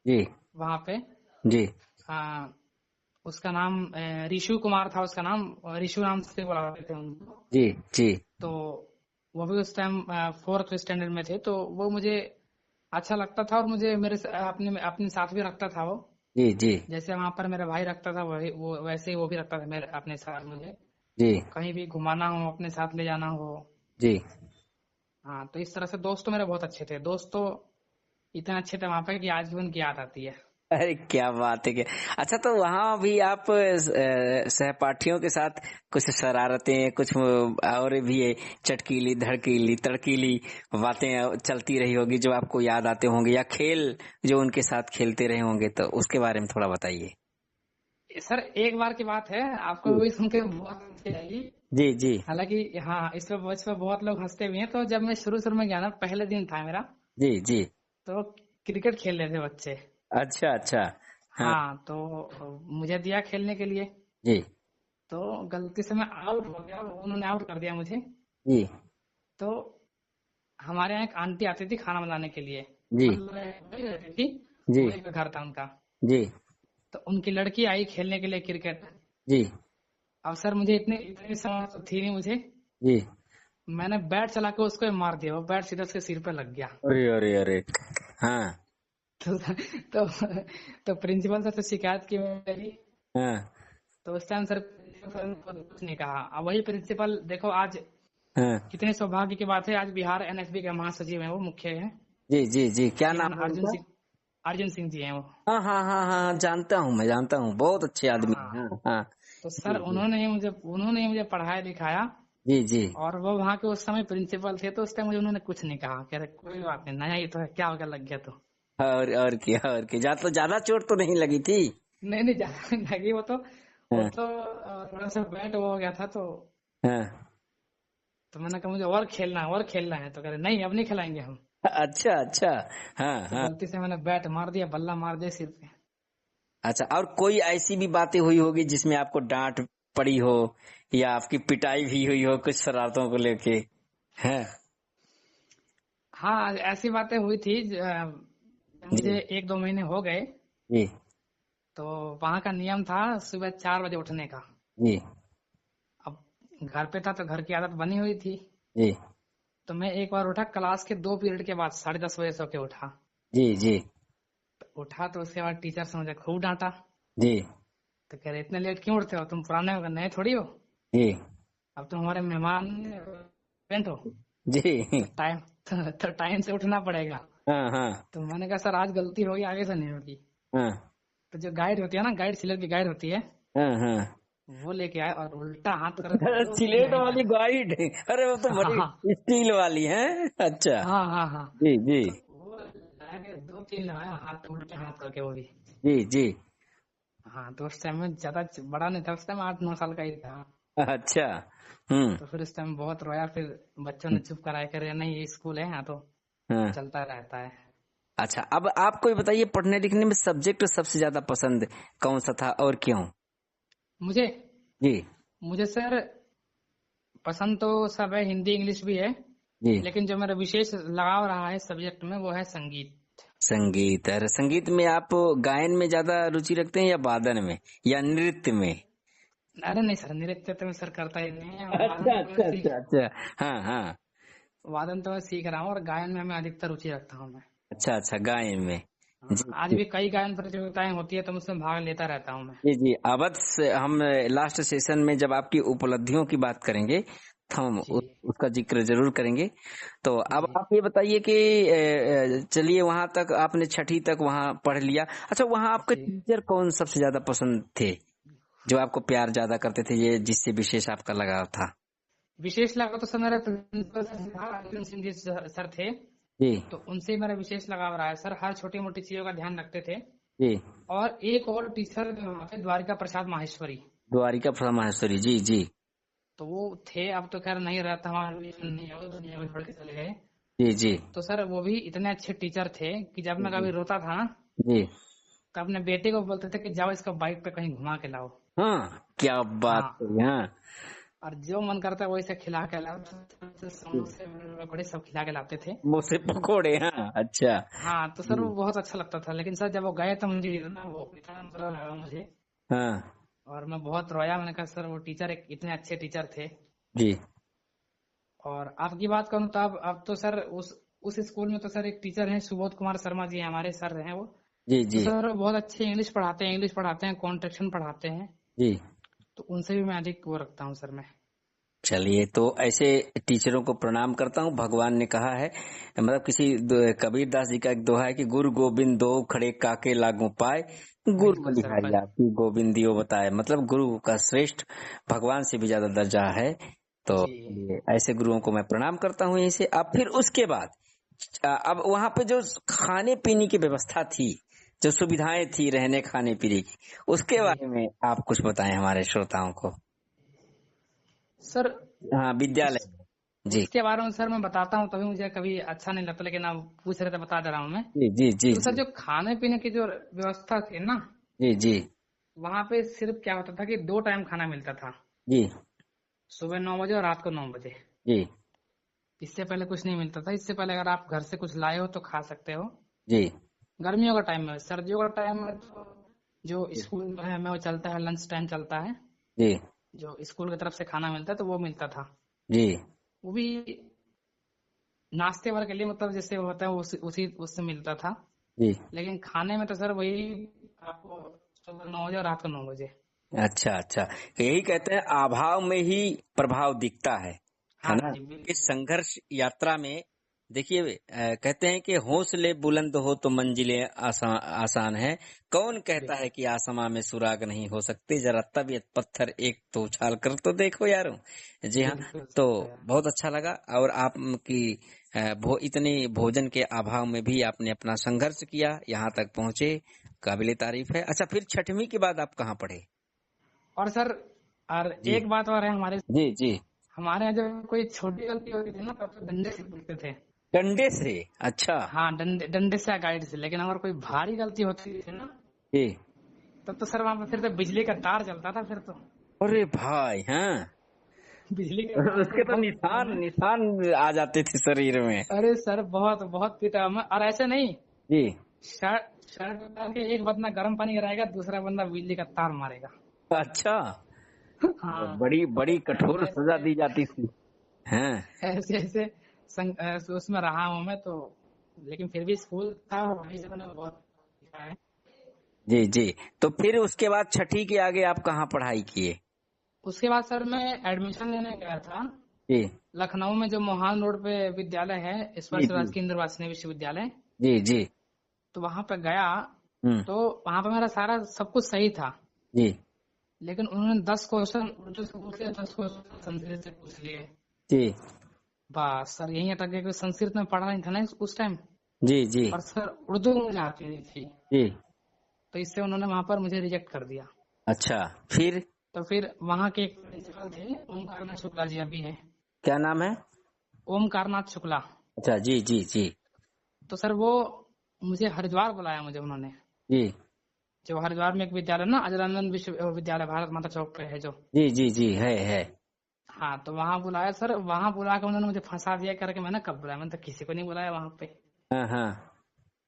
जी वहां पे। जी। हाँ, उसका नाम रिशु कुमार था, उसका नाम रिशु नाम से बुलाते थे उनको। जी जी। तो वो भी उस टाइम 4th स्टैंडर्ड में थे, तो वो मुझे अच्छा लगता था और मुझे मेरे अपने अपने साथ भी रखता था वो। जी जी। जैसे वहां पर मेरा भाई रखता था, वही वो वैसे ही वो भी रखता था मेरे अपने साथ मुझे। जी कहीं भी घुमाना हो अपने साथ ले जाना हो। जी। हाँ, तो इस तरह से दोस्त तो मेरे बहुत अच्छे थे, दोस्त तो इतने अच्छे थे वहां पे कि आज भी उनकी याद आती है। अरे क्या बात है क्या। अच्छा तो वहाँ भी आप सहपाठियों के साथ कुछ शरारतें कुछ और भी चटकीली धड़कीली तड़कीली बातें चलती रही होगी जो आपको याद आते होंगे, या खेल जो उनके साथ खेलते रहे होंगे, तो उसके बारे में थोड़ा बताइए। सर एक बार की बात है, आपको जी भी सुन के बहुत अच्छी लगेगी। जी जी हालांकि हाँ, इस पे बहुत लोग हंसते भी हैं। तो जब मैं शुरू शुरू में गया ना, पहले दिन था मेरा, जी जी। तो क्रिकेट खेल रहे थे बच्चे। अच्छा अच्छा। हाँ। हाँ, तो मुझे दिया खेलने के लिए, जी तो गलती से मैं आउट हो गया, उन्होंने आउट कर दिया मुझे। जी तो हमारे यहाँ एक आंटी आती थी खाना बनाने के लिए, जी मतलब वही रहती थी, जी वही पे घर था उनका। जी तो उनकी लड़की आई खेलने के लिए क्रिकेट। जी अब सर मुझे इतनी इतनी समझ तो थी नहीं मुझे, जी। मैंने बैट चला के उसको मार दिया, वो बैट सीधा उसके सिर पे लग गया। अरे अरे अरे। हाँ तो तो, तो प्रिंसिपल सर से शिकायत की मेरी। हाँ तो उस टाइम सर प्रिंसिपल ने कुछ नहीं कहा। अब वही प्रिंसिपल देखो, आज हाँ। कितने सौभाग्य की बात है, आज बिहार एनएसबी के महासचिव हैं, वो मुख्य है, जी जी जी। क्या नाम श्रीमान है उनका। अर्जुन सिंह जी हैं वो। हाँ हाँ हाँ हाँ, जानता हूँ, मैं जानता हूँ, बहुत अच्छे आदमी हैं। हाँ, हाँ हाँ। तो जी सर जी उन्होंने ही मुझे पढ़ाया लिखाया। जी जी। और वो वहाँ के उस समय प्रिंसिपल थे, तो उस टाइम मुझे उन्होंने कुछ नहीं कहा, कह रहे कोई बात नहीं, नया ही तो है, क्या हो गया, लग गया तो। और क्या और क्या, ज्यादा चोट तो नहीं लगी थी। नहीं नहीं, ज्यादा नहीं लगी, वो हाँ तो थोड़ा सा बैट वो हो गया था। हाँ। तो मैंने कहा मुझे और खेलना है, तो कह रहे नहीं अब नहीं खिलाएंगे हम। अच्छा अच्छा। हाँ तो हाँ। गलती से मैंने बैट मार दिया, बल्ला मार दिया सिर पे। अच्छा, और कोई ऐसी भी बातें हुई होगी जिसमें आपको डांट पड़ी हो, या आपकी पिटाई भी हुई हो कुछ शरारतों को लेके। है। हाँ, ऐसी बातें हुई थी। जी मुझे 1-2 महीने हो गए, जी तो वहां का नियम था सुबह 4 बजे उठने का। जी अब घर पे था तो घर की आदत बनी हुई थी। जी तो मैं एक बार उठा, क्लास के 2 पीरियड के बाद 10:30 बजे सो के उठा। जी जी उठा तो उसके बाद टीचर से मुझे खूब डांटा। जी तो कह रहे इतने लेट क्यों उठते हो, तुम पुराने हो, नए थोड़ी हो, जी अब तुम हमारे मेहमान फ्रेंड हो, जी। तो टाइम तो टाइम से उठना पड़ेगा। हाँ हाँ तो मैंने कहा सर आज गलती होगी, आगे से नहीं होगी। हाँ तो जो गाइड होती है ना, गाइड सिलर की गाइड होती है, हाँ हाँ। वो लेके आए और उल्टा हाथ कर दो तीन सिलेट नहीं वाली था। गाइड। अरे वो तो बड़ी हाँ स्टील वाली है। अच्छा। हाँ हाँ हाँ। जी जी तो वो लाके 2-3 लगाया, हाथ उल्टे हाथ करके वो भी। जी जी। हाँ, तो उस टाइम में ज्यादा बड़ा नहीं था, उस टाइम 8-9 साल का ही था। अच्छा। हम्म। तो फिर उस टाइम बहुत रोया, फिर बच्चों ने चुप कराया, करे नहीं ये स्कूल है, यहाँ तो हाँ। चलता रहता है। अच्छा, अब आपको ये बताइए, पढ़ने लिखने में सब्जेक्ट सबसे ज्यादा पसंद कौन सा था और क्यों। मुझे जी मुझे सर पसंद तो सब है, हिंदी इंग्लिश भी है, जी। लेकिन जो मेरा विशेष लगाव रहा है सब्जेक्ट में, वो है संगीत। संगीत। अरे संगीत में आप गायन में ज्यादा रुचि रखते हैं या वादन में या नृत्य में। अरे नहीं सर, नृत्य तो मैं सर करता ही नहीं है। अच्छा अच्छा अच्छा अच्छा। हाँ हाँ। वादन तो मैं सीख रहा हूँ, और गायन में मैं अधिकतर रुचि रखता हूँ मैं। अच्छा अच्छा, गायन में। हाँ, जी आज भी कई गायन प्रतियोगिताएं होती है, तो मैं उसमें भाग लेता रहता हूँ मैं। जी जी। अवध से हम लास्ट सेशन में जब आपकी उपलब्धियों की बात करेंगे हम जी उसका जिक्र जरूर करेंगे। तो अब जी। आप ये बताइए कि चलिए वहां तक आपने छठी तक वहां पढ़ लिया। अच्छा, वहां आपके जी टीचर कौन सबसे ज्यादा पसंद थे, जो आपको प्यार ज्यादा करते थे, ये जिससे विशेष आपका लगाव था? विशेष लगा तो सर मेरा प्रिंसिपल सर था, अर्जुन सिंह जी सर थे। जी तो उनसे मेरा विशेष लगाव रहा है सर, हर छोटी मोटी चीजों का ध्यान रखते थे। जी। और एक और टीचर जो वहाँ पे द्वारिका प्रसाद माहेश्वरी, द्वारिका प्रसाद माहेश्वरी, जी जी तो वो थे, अब तो खैर नहीं रहता हमारे बीच में, नहीं है वो, दुनिया में छोड़ के चले गए। जी जी तो सर वो भी इतने अच्छे टीचर थे कि जब मैं कभी रोता था ना, जी। तो अपने बेटे को बोलते थे कि जाओ इसको बाइक पे कहीं घुमा के लाओ। हाँ, क्या बात हाँ, है। हाँ और जो मन करता है वही से खिला के लाओ, तो समोसे बड़े सब खिला के लाते थे। मोसे पकोड़े, हाँ अच्छा। हाँ, तो सर जी। वो बहुत अच्छा लगता था, लेकिन सर जब वो गए तो मुझे ना वो इतना बुरा लगा मुझे, हाँ और मैं बहुत रोया। मैंने कहा सर वो टीचर एक इतने अच्छे टीचर थे। जी और आपकी बात करूँ तो अब तो सर उस स्कूल में तो सर एक टीचर हैं, सुबोध कुमार शर्मा जी हमारे सर हैं वो। जी तो जी सर वो बहुत अच्छे इंग्लिश पढ़ाते हैं, कॉन्ट्रेक्शन पढ़ाते हैं। जी। तो उनसे भी मैं अधिक वो रखता हूँ सर मैं। चलिए, तो ऐसे टीचरों को प्रणाम करता हूँ। भगवान ने कहा है, मतलब कबीरदास जी का एक दोहा है कि गुरु गोविंद दो खड़े काके लागू पाए, गुरु बिल्कुल सर बलिहारी आपकी गोविंद दियो बताए। मतलब गुरु का श्रेष्ठ भगवान से भी ज्यादा दर्जा है। तो जी ये ऐसे गुरुओं को मैं प्रणाम करता हूँ यहीं से। अब फिर उसके बाद अब वहां पे जो खाने पीने की व्यवस्था थी, जो सुविधाएं थी रहने खाने पीने की, उसके जी बारे में आप कुछ बताएं हमारे श्रोताओं को। सर, हाँ, उस विद्यालय में। जी उसके बारे में सर मैं बताता हूँ, तभी मुझे कभी अच्छा नहीं लगता, लेकिन आप पूछ रहे थे बता दे रहा हूँ मैं। जी जी जी तो सर जी जो खाने पीने की जो व्यवस्था थी ना, जी जी वहाँ पे सिर्फ क्या होता था कि 2 टाइम खाना मिलता था, जी सुबह 9 बजे और रात को 9 बजे। जी इससे पहले कुछ नहीं मिलता था। इससे पहले अगर आप घर से कुछ लाए हो तो खा सकते हो। जी गर्मियों का टाइम में, सर्दियों का टाइम में तो जो स्कूल में वो चलता है, लंच टाइम चलता है, जी जो स्कूल की तरफ से खाना मिलता है, तो वो मिलता था। जी वो भी नाश्ते भर के लिए, मतलब जैसे होता है उसी उससे मिलता था। जी। लेकिन खाने में तो सर वही आपको सुबह 9 बजे और रात को 9 बजे। अच्छा अच्छा, यही कहते हैं अभाव में ही प्रभाव दिखता है हाँ ना। जी बिल्कुल। इस संघर्ष यात्रा में देखिए, कहते हैं कि हौसले बुलंद हो तो मंजिलें आसान है, कौन कहता है कि आसमां में सुराग नहीं हो सकते, जरा तबीयत पत्थर एक तो उछाल कर तो देखो यारो। जी हाँ। बिल्कुल तो सर। बहुत अच्छा लगा, और आपकी इतने भोजन के अभाव में भी आपने अपना संघर्ष किया, यहाँ तक पहुंचे, काबिले तारीफ है। अच्छा, फिर छठवीं के बाद आप कहाँ पढ़े? और सर, और जी एक बात और है, हमारे जी जी। हमारे यहाँ जब कोई छोटी गलती होती थी ना, तब तो डंडे से पीटते थे। डंडे से? अच्छा। हाँ, डंडे डंडे से या गाइड से। लेकिन अगर कोई भारी गलती होती थी ना, जी। तब तो सर वहां पे फिर तो बिजली का तार चलता था फिर तो। अरे भाई, हाँ। बिजली के तार से उसके तो बहुत पीटा निशान हमें। निशान आ जाते थे शरीर में। अरे सर बहुत बहुत पीटा हमें। और ऐसे नहीं, जी। शर्ट शर्ट उतार के एक बंदा गर्म पानी कराएगा, दूसरा बंदा बिजली का तार मारेगा। अच्छा, हाँ, बड़ी बड़ी कठोर सजा ऐसे दी जाती थी। हाँ। ऐसे ऐसे उसमें रहा हूँ मैं तो। लेकिन फिर भी स्कूल था, वही से मैंने बहुत सीखा है। जी जी। तो फिर उसके बाद छठी के आगे आप कहाँ पढ़ाई किए? उसके बाद सर मैं एडमिशन लेने गया था जी लखनऊ में, जो मोहान रोड पे विद्यालय है, जी स्पर्श जी राजकेंद्र वासनीय विश्वविद्यालय। जी जी। तो वहां पे गया, हम्म। तो वहां पे मेरा सारा सब कुछ सही था। जी लेकिन उन्होंने 10 क्वेश्चन उर्दू से पूछ लिए, 10 क्वेश्चन संस्कृत से पूछ लिए। जी बस सर यही अटक गया कि संस्कृत में पढ़ा नहीं था ना उस टाइम, जी जी और सर उर्दू मुझे आती नहीं थी। जी। तो इससे उन्होंने वहां पर मुझे रिजेक्ट कर दिया। अच्छा, फिर? तो फिर वहां के एक प्रिंसिपल थे, ओमकारनाथ शुक्ला जी, अभी है, क्या नाम है? ओमकारनाथ शुक्ला। अच्छा, जी जी जी तो सर वो मुझे हरिद्वार बुलाया, मुझे उन्होंने, जी जो हरिद्वार में एक विद्यालय ना, अजरानंद विश्वविद्यालय, भारत माता चौक पे है जो। जी जी जी। है। हाँ, तो वहां बुलाया सर, वहां बुला के उन्होंने मुझे फंसा दिया करके। मैंने कब बुलाया, मैंने तो किसी को नहीं बुलाया वहां पे। हाँ हाँ।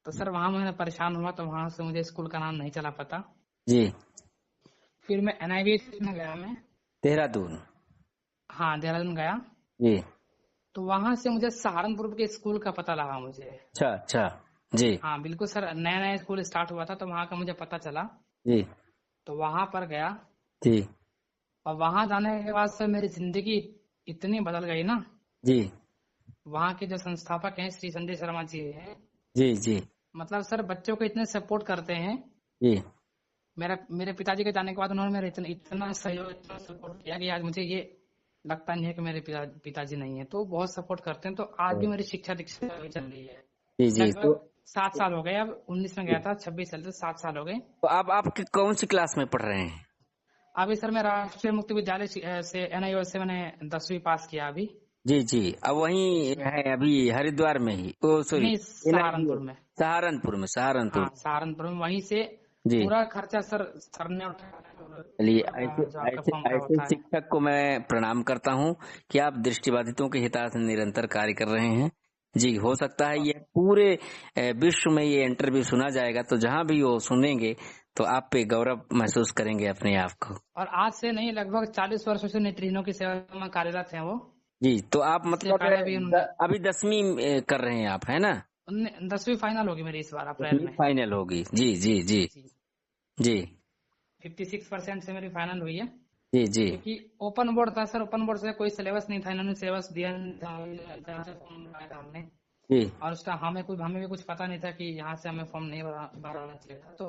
तो सर वहां मैंने परेशान हुआ, तो वहां से मुझे स्कूल का नाम नहीं चला पता। जी। फिर मैं NIVH में गया मैं। देहरादून? हाँ, देहरादून गया। जी। तो वहां से मुझे सहारनपुर के स्कूल का पता लगा मुझे। अच्छा अच्छा। जी हाँ बिल्कुल सर, नया नया स्कूल स्टार्ट हुआ था, तो वहां का मुझे पता चला। जी तो वहां पर गया, जी और वहां जाने के बाद सर मेरी जिंदगी इतनी बदल गई ना। जी वहाँ के जो संस्थापक हैं श्री संजय शर्मा जी हैं, जी जी मतलब सर बच्चों को इतने सपोर्ट करते हैं। जी मेरे पिताजी के जाने के बाद उन्होंने मेरे इतना इतना सहयोग, इतना सपोर्ट किया कि आज मुझे ये लगता नहीं है कि मेरे पिताजी नहीं है, तो बहुत सपोर्ट करते हैं। तो आज भी मेरी शिक्षा दीक्षा अभी चल रही है। जी जी। तो लगभग 7 साल हो गए। अब 19 में गया था, 26 चलते 7 साल हो गए। तो आप कौन सी क्लास में पढ़ रहे हैं? अभी सर मैं राष्ट्रीय मुक्त विद्यालय से NIOS से मैंने 10वीं पास किया अभी। जी जी। अब वहीं है अभी हरिद्वार में ही, ओ सॉरी नहीं, सहारनपुर में। सहारनपुर में, सहारनपुर। हाँ, सहारनपुर में। वहीं से जी। पूरा खर्चा सर ने उठाया। चलिए, जो आपका फॉर्म का ऐसे होता है। शिक्षक को मैं प्रणाम करता हूँ कि आप दृष्टिबाधितों के हितार्थ निरंतर कार्य कर रहे हैं। जी, हो सकता है ये पूरे विश्व में ये इंटरव्यू सुना जाएगा, तो जहाँ भी वो सुनेंगे तो आप पे गौरव महसूस करेंगे अपने आप को। और आज से नहीं, लगभग 40 वर्षों से नेत्रहीनों की सेवा में कार्यरत हैं वो। जी, तो आप इससे मतलब पहले भी अभी 10वीं कर रहे हैं आप, है ना? 10वीं फाइनल होगी मेरी इस बार अप्रैल में। फाइनल होगी। जी जी जी जी 56% से मेरी फाइनल हुई है। जी जी क्योंकि ओपन बोर्ड था सर, ओपन बोर्ड से कोई सिलेबस नहीं था, इन्होंने सिलेबस दिया नहीं था, जहाँ से फॉर्म भराया था हमने। जी और उसका हमें भी कुछ पता नहीं था कि यहाँ से हमें फॉर्म नहीं भराना चाहिए था। तो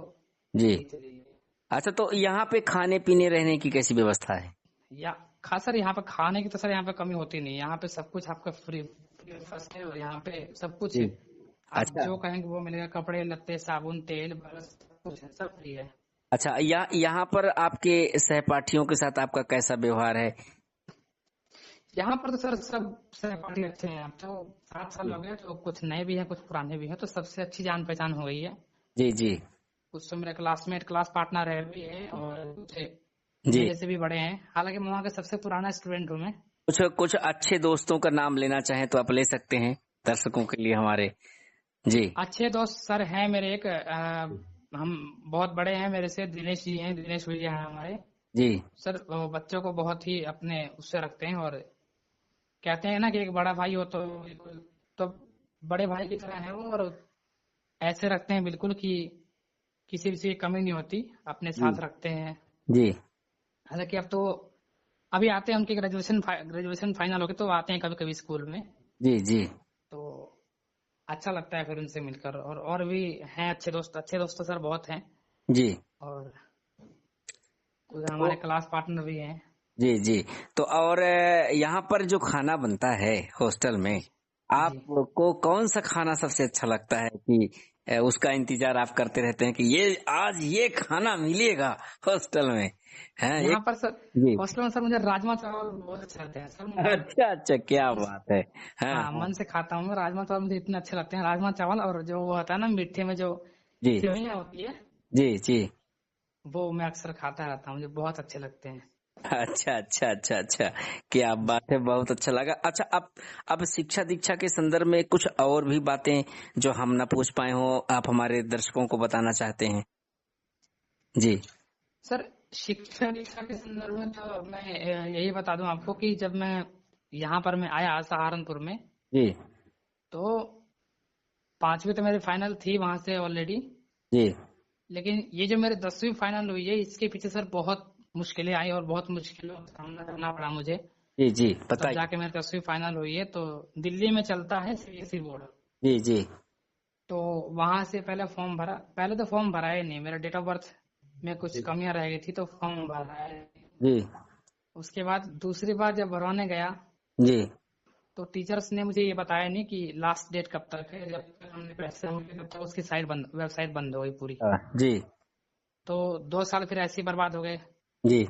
जी। चलिए। अच्छा, तो यहाँ पे खाने पीने रहने की कैसी व्यवस्था है? या सर यहाँ पे खाने की तो सर यहाँ पे कमी होती नहीं। यहाँ पे सब कुछ आपका फ्री फर्स्ट है, और यहाँ पे सब कुछ है। आप अच्छा जो कहेंगे वो मिलेगा। कपड़े लत्ते, साबुन, तेल, बस सब कुछ है, सब फ्री है। अच्छा, यहाँ पर आपके सहपाठियों के साथ आपका कैसा व्यवहार है? यहाँ पर तो सर सब सहपाठी अच्छे हैं। अब तो 7 साल हो गए, तो कुछ नए भी हैं, कुछ पुराने भी हैं, तो सबसे अच्छी जान पहचान हो गई है। जी जी कुछ तो मेरे क्लासमेट, क्लास पार्टनर है भी है, और कुछ जी। मेरे से भी बड़े हैं। हालांकि मैं वहाँ का सबसे पुराना स्टूडेंट हूँ मैं। कुछ अच्छे दोस्तों का नाम लेना चाहें तो आप ले सकते हैं दर्शकों के लिए हमारे। जी। अच्छे दोस्त सर हैं मेरे एक, हम बहुत बड़े हैं मेरे से, दिनेश जी हैं, दिनेश भैया हैं हमारे। जी सर वो बच्चों को बहुत ही अपने उससे रखते हैं, और कहते हैं ना कि एक बड़ा भाई हो तो बड़े भाई की तरह है वो। और ऐसे रखते हैं बिल्कुल कि किसी भी चीज की कमी नहीं होती, अपने साथ रखते हैं। जी हालांकि अब तो अभी आते हैं, उनके ग्रेजुएशन फाइनल हो गए, तो आते हैं कभी कभी स्कूल में। जी जी तो अच्छा लगता है फिर उनसे मिलकर। और भी हैं अच्छे दोस्त तो सर बहुत हैं। जी और कुछ हमारे क्लास पार्टनर भी हैं। जी जी। तो और यहाँ पर जो खाना बनता है हॉस्टल में, आपको कौन सा खाना सबसे अच्छा लगता है कि उसका इंतजार आप करते रहते हैं कि आज ये खाना मिलेगा हॉस्टल में? है यहाँ पर सर जी। हॉस्टल में सर मुझे राजमा चावल बहुत अच्छे लगते हैं सर। अच्छा अच्छा, क्या बात है। हाँ, मन से खाता हूँ मैं। राजमा चावल मुझे इतने अच्छे लगते हैं, राजमा चावल। और जो वो होता है ना मीठे में जो जी सेवइयाँ होती है, जी जी। वो मैं अक्सर खाता रहता हूँ, मुझे बहुत अच्छे लगते हैं। अच्छा अच्छा अच्छा अच्छा, क्या बात है, बहुत अच्छा लगा। अच्छा, अब शिक्षा दीक्षा के संदर्भ में कुछ और भी बातें जो हम ना पूछ पाए हो, आप हमारे दर्शकों को बताना चाहते हैं? जी सर शिक्षा दीक्षा के संदर्भ में तो मैं यही बता दूं आपको कि जब मैं यहाँ पर मैं आया सहारनपुर में, जी तो 5वीं तो मेरी फाइनल थी वहां से ऑलरेडी। जी लेकिन ये जो मेरे 10वीं फाइनल हुई है, इसके पीछे सर बहुत मुश्किलें आई, और बहुत मुश्किलों का सामना करना पड़ा मुझे। जी जी, तब बताइए। जाके मेरी 10वीं फाइनल हुई है। तो दिल्ली में चलता है CBSE बोर्ड। जी जी तो वहां से पहले फॉर्म भरा। पहले तो फॉर्म भरा ही नहीं, मेरा डेट ऑफ बर्थ में कुछ कमियां रह गई थी, तो फॉर्म भरा है। जी उसके बाद दूसरी बार जब भरवाने गया, जी तो टीचर्स ने मुझे ये बताया नहीं कि लास्ट डेट कब तक है। जब तक हमने पैसे होंगे तब तक उसकी वेबसाइट बंद हो गई पूरी। जी तो 2 साल फिर ऐसे ही बर्बाद हो गए। जी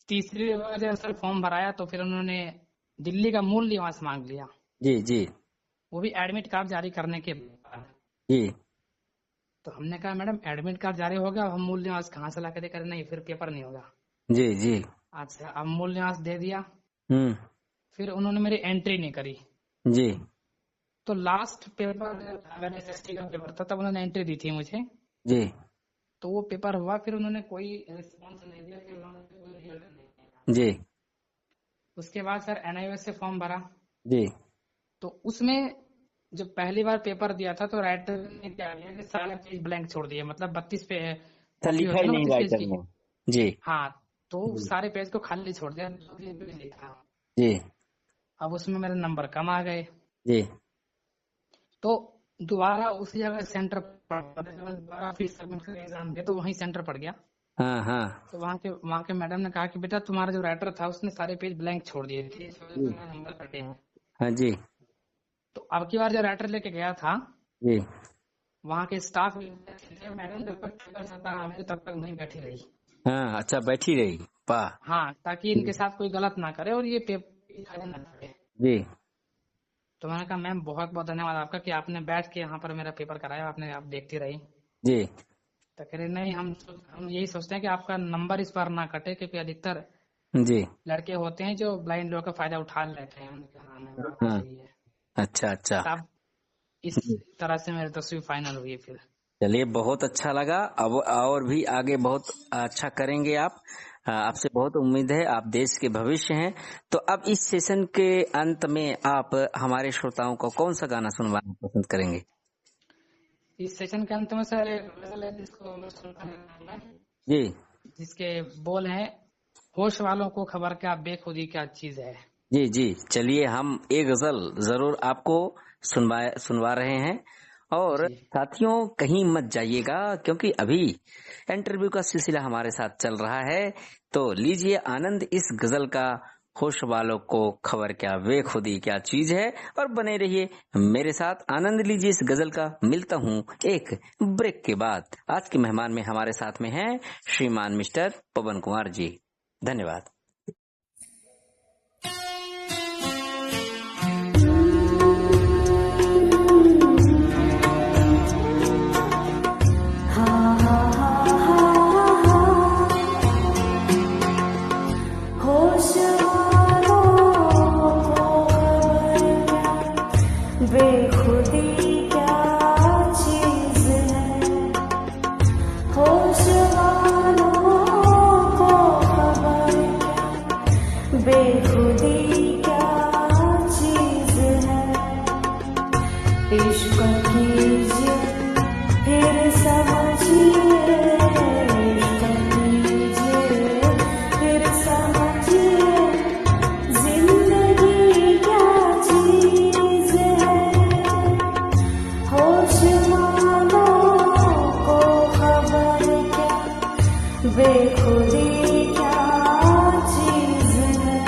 तीसरी बार जब सर फॉर्म भराया, तो फिर उन्होंने दिल्ली का मूल निवास मांग लिया, जी जी वो भी एडमिट कार्ड जारी करने के बाद। जी तो हमने कहा मैडम एडमिट कार्ड जारी हो गया, हम मूल निवास कहाँ से ला के देकर? नहीं, फिर पेपर नहीं होगा। जी जी। अच्छा, अब मूल निवास दे दिया। हम्म। फिर उन्होंने मेरी एंट्री नहीं करी। जी तो लास्ट पेपर मैंने SST का पेपर था, तब उन्होंने एंट्री दी थी मुझे। जी तो वो पेपर हुआ, फिर उन्होंने कोई रिस्पॉन्स नहीं दिया कि उन्होंने कोई रिजल्ट नहीं दिया। जी उसके बाद सर NIOS से फॉर्म भरा। जी। तो उसमें जब पहली बार पेपर दिया था, तो राइटर ने क्या किया कि सारे पेज ब्लैंक छोड़ दिए। मतलब 32 पे कॉपी लिखा होती ही है ना, नहीं 32 पेज राइटर की। ने। जी हाँ, तो सारे पेज को खाली छोड़ दिया, 2-3 पेज लिखा। जी अब उसमें मेरे नंबर कम आ गए, जी। तो दोबारा उसी जगह सेंटर पड़ गया। दोबारा फीस सबमिट करके एग्जाम दिया तो वहीं सेंटर पड़ गया। हाँ हाँ तो वहाँ के मैडम ने कहा कि बेटा तुम्हारा जो राइटर था उसने सारे पेज ब्लैंक छोड़ दिए थे, इस वजह से जी। तुम्हारे नंबर कटे हैं। हाँ जी तो अब की बार जो राइटर लेके गया था, जी। वहाँ के स्टाफ मैडम जब तक पेपर सत्ता मेरे तब तक नहीं बैठी रही। हाँ, अच्छा, बैठी रही। वाह। हाँ, ताकि इनके साथ कोई गलत ना करे और ये पेपर खाली ना करे। जी तो मैंने कहा मैम बहुत बहुत धन्यवाद आपका कि आपने बैठ के यहाँ पर मेरा पेपर कराया, आप देखती रही। जी तो कह रहे नहीं, हम यही सोचते हैं कि आपका नंबर इस बार ना कटे, क्योंकि अधिकतर जी। लड़के होते हैं जो ब्लाइंड लोग का फायदा उठा लेते हैं। हमने कहा हाँ मैम, बात हाँ, सही है। अच्छा अच्छा। तब इस तरह से मेरी 10वीं फाइनल हुई। फिर चलिए, बहुत अच्छा लगा। अब और भी आगे बहुत अच्छा करेंगे आप। आपसे बहुत उम्मीद है, आप देश के भविष्य हैं। तो अब इस सेशन के अंत में आप हमारे श्रोताओं को कौन सा गाना सुनवाना पसंद करेंगे? इस सेशन के अंत में सर एक गजल है जिसको मैं सुनता हूं, जी जिसके बोल हैं, होश वालों को खबर क्या बेखुदी क्या चीज है। जी जी। चलिए, हम एक गजल जरूर आपको सुनवा रहे हैं। और जी साथियों, कहीं मत जाइएगा, क्योंकि अभी इंटरव्यू का सिलसिला हमारे साथ चल रहा है। तो लीजिए आनंद इस गजल का, होश वालों को खबर क्या बेखुदी क्या चीज है। और बने रहिए मेरे साथ, आनंद लीजिए इस गजल का। मिलता हूँ एक ब्रेक के बाद। आज के मेहमान में हमारे साथ में हैं श्रीमान मिस्टर पवन कुमार जी। धन्यवाद। होश वालों को बेखुदी क्या चीज है। होश वालों को खबर बेखुदी क्या चीज है। इश्क कीजिए फिर समझिए, इश्क कीजिए फिर समझिए, जिंदगी क्या चीज है। होश वालों को खबर क्या बेखुदी क्या चीज है।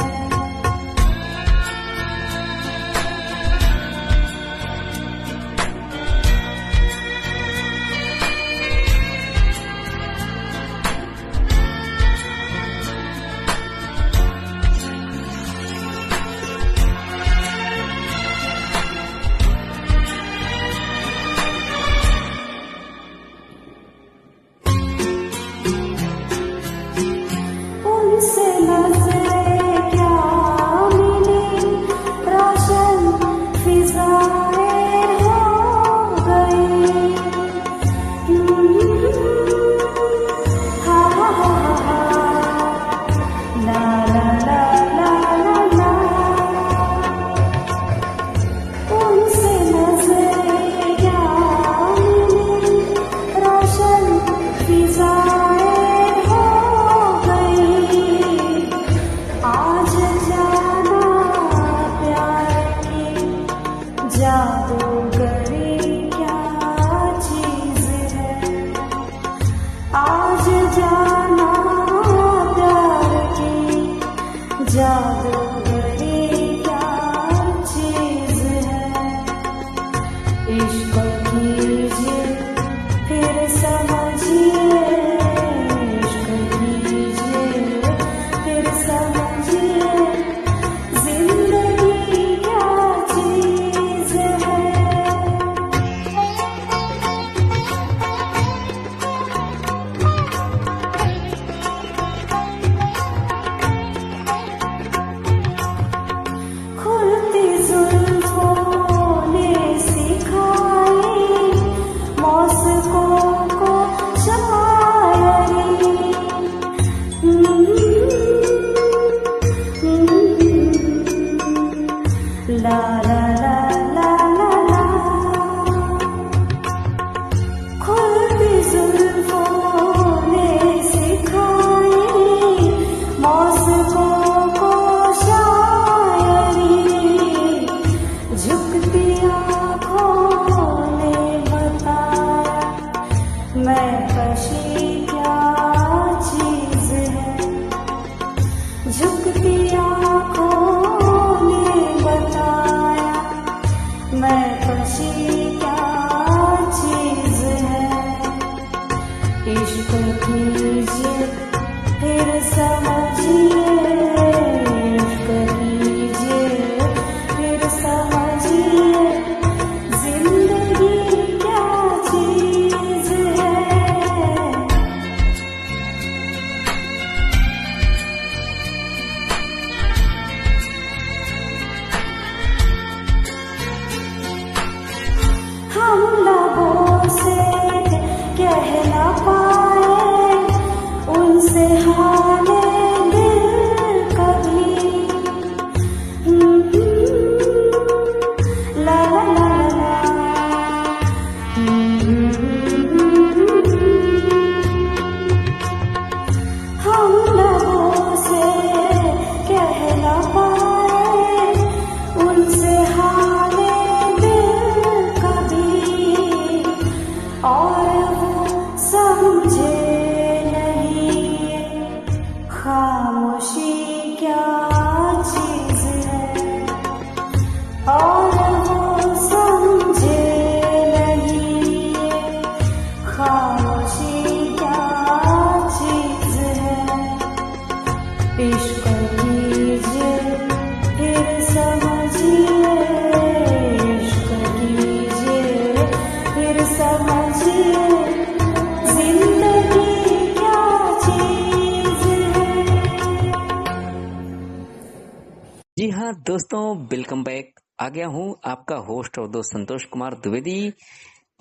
दोस्तों, वेलकम बैक। आ गया हूँ आपका होस्ट और दोस्त संतोष कुमार द्विवेदी।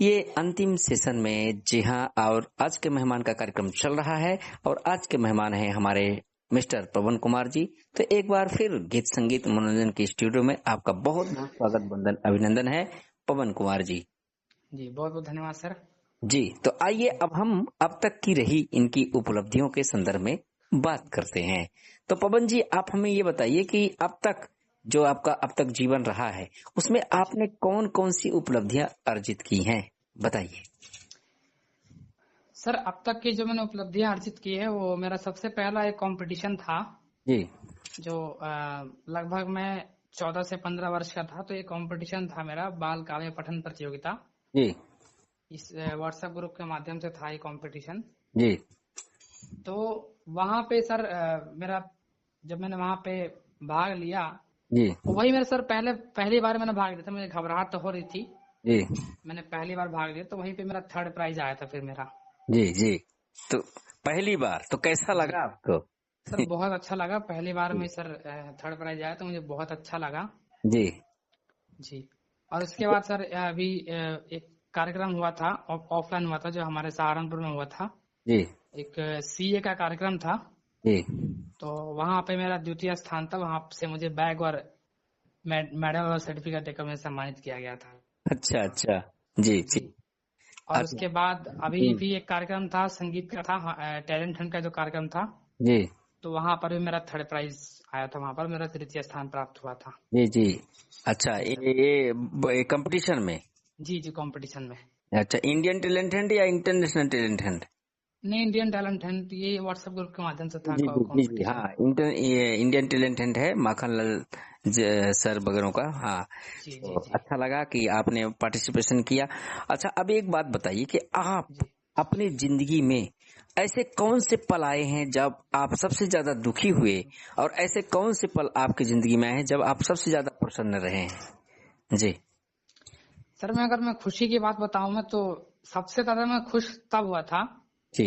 ये अंतिम सेशन में, जी हाँ, और आज के मेहमान का कार्यक्रम चल रहा है और आज के मेहमान हैं हमारे मिस्टर पवन कुमार जी। तो एक बार फिर गीत संगीत मनोरंजन के स्टूडियो में आपका बहुत बहुत स्वागत, वंदन, अभिनंदन है पवन कुमार जी। जी बहुत बहुत धन्यवाद सर। जी, तो आइए अब हम अब तक की रही इनकी उपलब्धियों के संदर्भ में बात करते हैं। तो पवन जी, आप हमें ये बताइए कि अब तक जो आपका अब तक जीवन रहा है उसमें आपने कौन कौन सी उपलब्धियां अर्जित की हैं, बताइए। सर अब तक की जो मैंने उपलब्धियां अर्जित की है वो मेरा सबसे पहला एक कंपटीशन था जी जो लगभग मैं 14 से 15 वर्ष का था। तो ये कंपटीशन था मेरा बाल काव्य पठन प्रतियोगिता। जी इस व्हाट्सएप ग्रुप के माध्यम से था ये कंपटीशन। जी तो वहां पे सर मेरा जब मैंने वहां पे भाग लिया जी तो वही मेरा सर पहली बार मैंने भाग लिया था। मुझे घबराहट तो हो रही थी, जी मैंने पहली बार भाग लिया तो वहीं पे मेरा 3rd प्राइज आया था फिर मेरा। जी जी तो पहली बार तो कैसा जी लगा आपको? सर बहुत अच्छा लगा। पहली बार में सर 3rd प्राइज आया तो मुझे बहुत अच्छा लगा। जी जी। और उसके बाद सर अभी एक कार्यक्रम हुआ था, ऑफलाइन हुआ था जो हमारे सहारनपुर में हुआ था। जी एक सीए का कार्यक्रम था। जी तो वहां पे मेरा 2य स्थान था। वहां से मुझे बैग और मेडल और सर्टिफिकेट देकर मुझे सम्मानित किया गया था। अच्छा अच्छा। जी जी जी। और अच्छा। उसके बाद अभी भी एक कार्यक्रम था, संगीत का था, टैलेंट हंट का जो कार्यक्रम था। जी तो वहां पर भी मेरा 3rd प्राइज आया था। वहां पर मेरा 3य स्थान प्राप्त हुआ था। जी जी अच्छा। जी सर। ये कंपटीशन में, जी जी कंपटीशन में। अच्छा, इंडियन टैलेंट हंट या इंटरनेशनल टैलेंट हंट? नहीं, इंडियन टैलेंट हंट ये व्हाट्सएप ग्रुप के माध्यम से था जी जी जी जी कंपटीशन। हाँ, ये इंडियन टैलेंट हंट है, माखनलाल सर वगैरह का। हाँ, जी जी तो जी अच्छा लगा कि आपने पार्टिसिपेशन किया। अच्छा, अब एक बात बताइए कि आप जी। अपनी जिंदगी में ऐसे कौन से पल आए हैं जब आप सबसे ज्यादा दुखी हुए, और ऐसे कौन से पल आपकी जिंदगी में आए हैं जब आप सबसे ज्यादा प्रसन्न रहे हैं? जी सर अगर मैं खुशी की बात बताऊं मैं तो सबसे ज्यादा मैं खुश तब हुआ था जी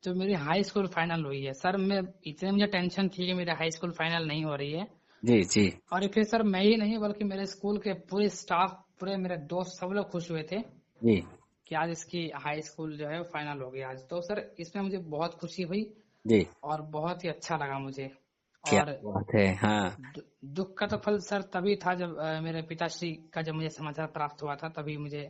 जब मेरी हाई स्कूल फाइनल हुई है। सर मैं इतने मुझे टेंशन थी कि मेरी हाई स्कूल फाइनल नहीं हो रही है। जी जी और फिर सर मैं ही नहीं बल्कि मेरे स्कूल के पूरे स्टाफ, पूरे मेरे दोस्त सब लोग खुश हुए थे जी कि आज इसकी हाई स्कूल जो है वो फाइनल हो गई आज। तो सर इसमें मुझे बहुत खुशी हुई जी, और बहुत ही अच्छा लगा मुझे। क्या और बात है। हाँ दुख का तो फल सर तभी था जब मेरे पिताश्री का जब मुझे समाचार प्राप्त हुआ था, तभी मुझे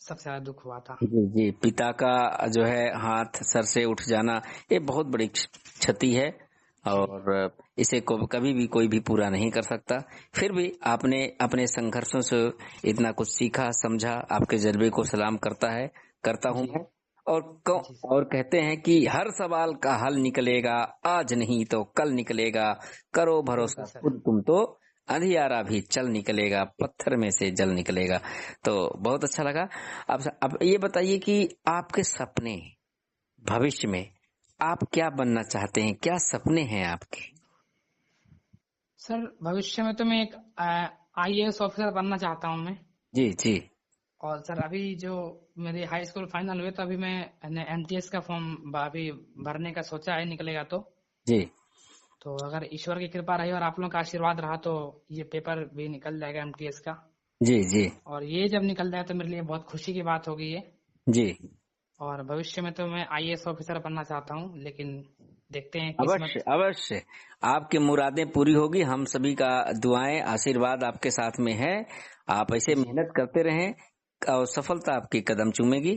सबसे ज्यादा दुख हुआ था। जी जी, पिता का जो है हाथ सर से उठ जाना, ये बहुत बड़ी क्षति है जी और इसे कभी भी कोई भी पूरा नहीं कर सकता। फिर भी आपने अपने संघर्षों से इतना कुछ सीखा, समझा। आपके जज्बे को सलाम करता हूं जी मैं। और जी और कहते हैं कि हर सवाल का हल निकलेगा, आज नहीं तो कल निकलेगा, करो भरोसा बिल्कुल सर। खुद तुम तो, अंधियारा भी चल निकलेगा, पत्थर में से जल निकलेगा। तो बहुत अच्छा लगा। अब ये बताइए कि आपके सपने, भविष्य में आप क्या बनना चाहते हैं, क्या सपने हैं आपके? सर भविष्य में तो मैं एक आईएएस ऑफिसर बनना चाहता हूँ मैं। जी जी और सर अभी जो मेरी हाई स्कूल फाइनल हुए तो अभी मैं एमटीएस का फॉर्म अभी भरने का सोचा है, निकलेगा तो। जी तो अगर ईश्वर की कृपा रही और आप लोगों का आशीर्वाद रहा तो ये पेपर भी निकल जाएगा एमटीएस का। जी जी और ये जब निकल जाए तो मेरे लिए बहुत खुशी की बात होगी ये। जी, और भविष्य में तो मैं आईएएस ऑफिसर बनना चाहता हूँ, लेकिन देखते हैं अवश्य किस्मत। अवश्य आपकी मुरादें पूरी होगी। हम सभी का दुआएं, आशीर्वाद आपके साथ में है। आप ऐसे जी मेहनत करते रहें और सफलता आपकी कदम चूमेगी।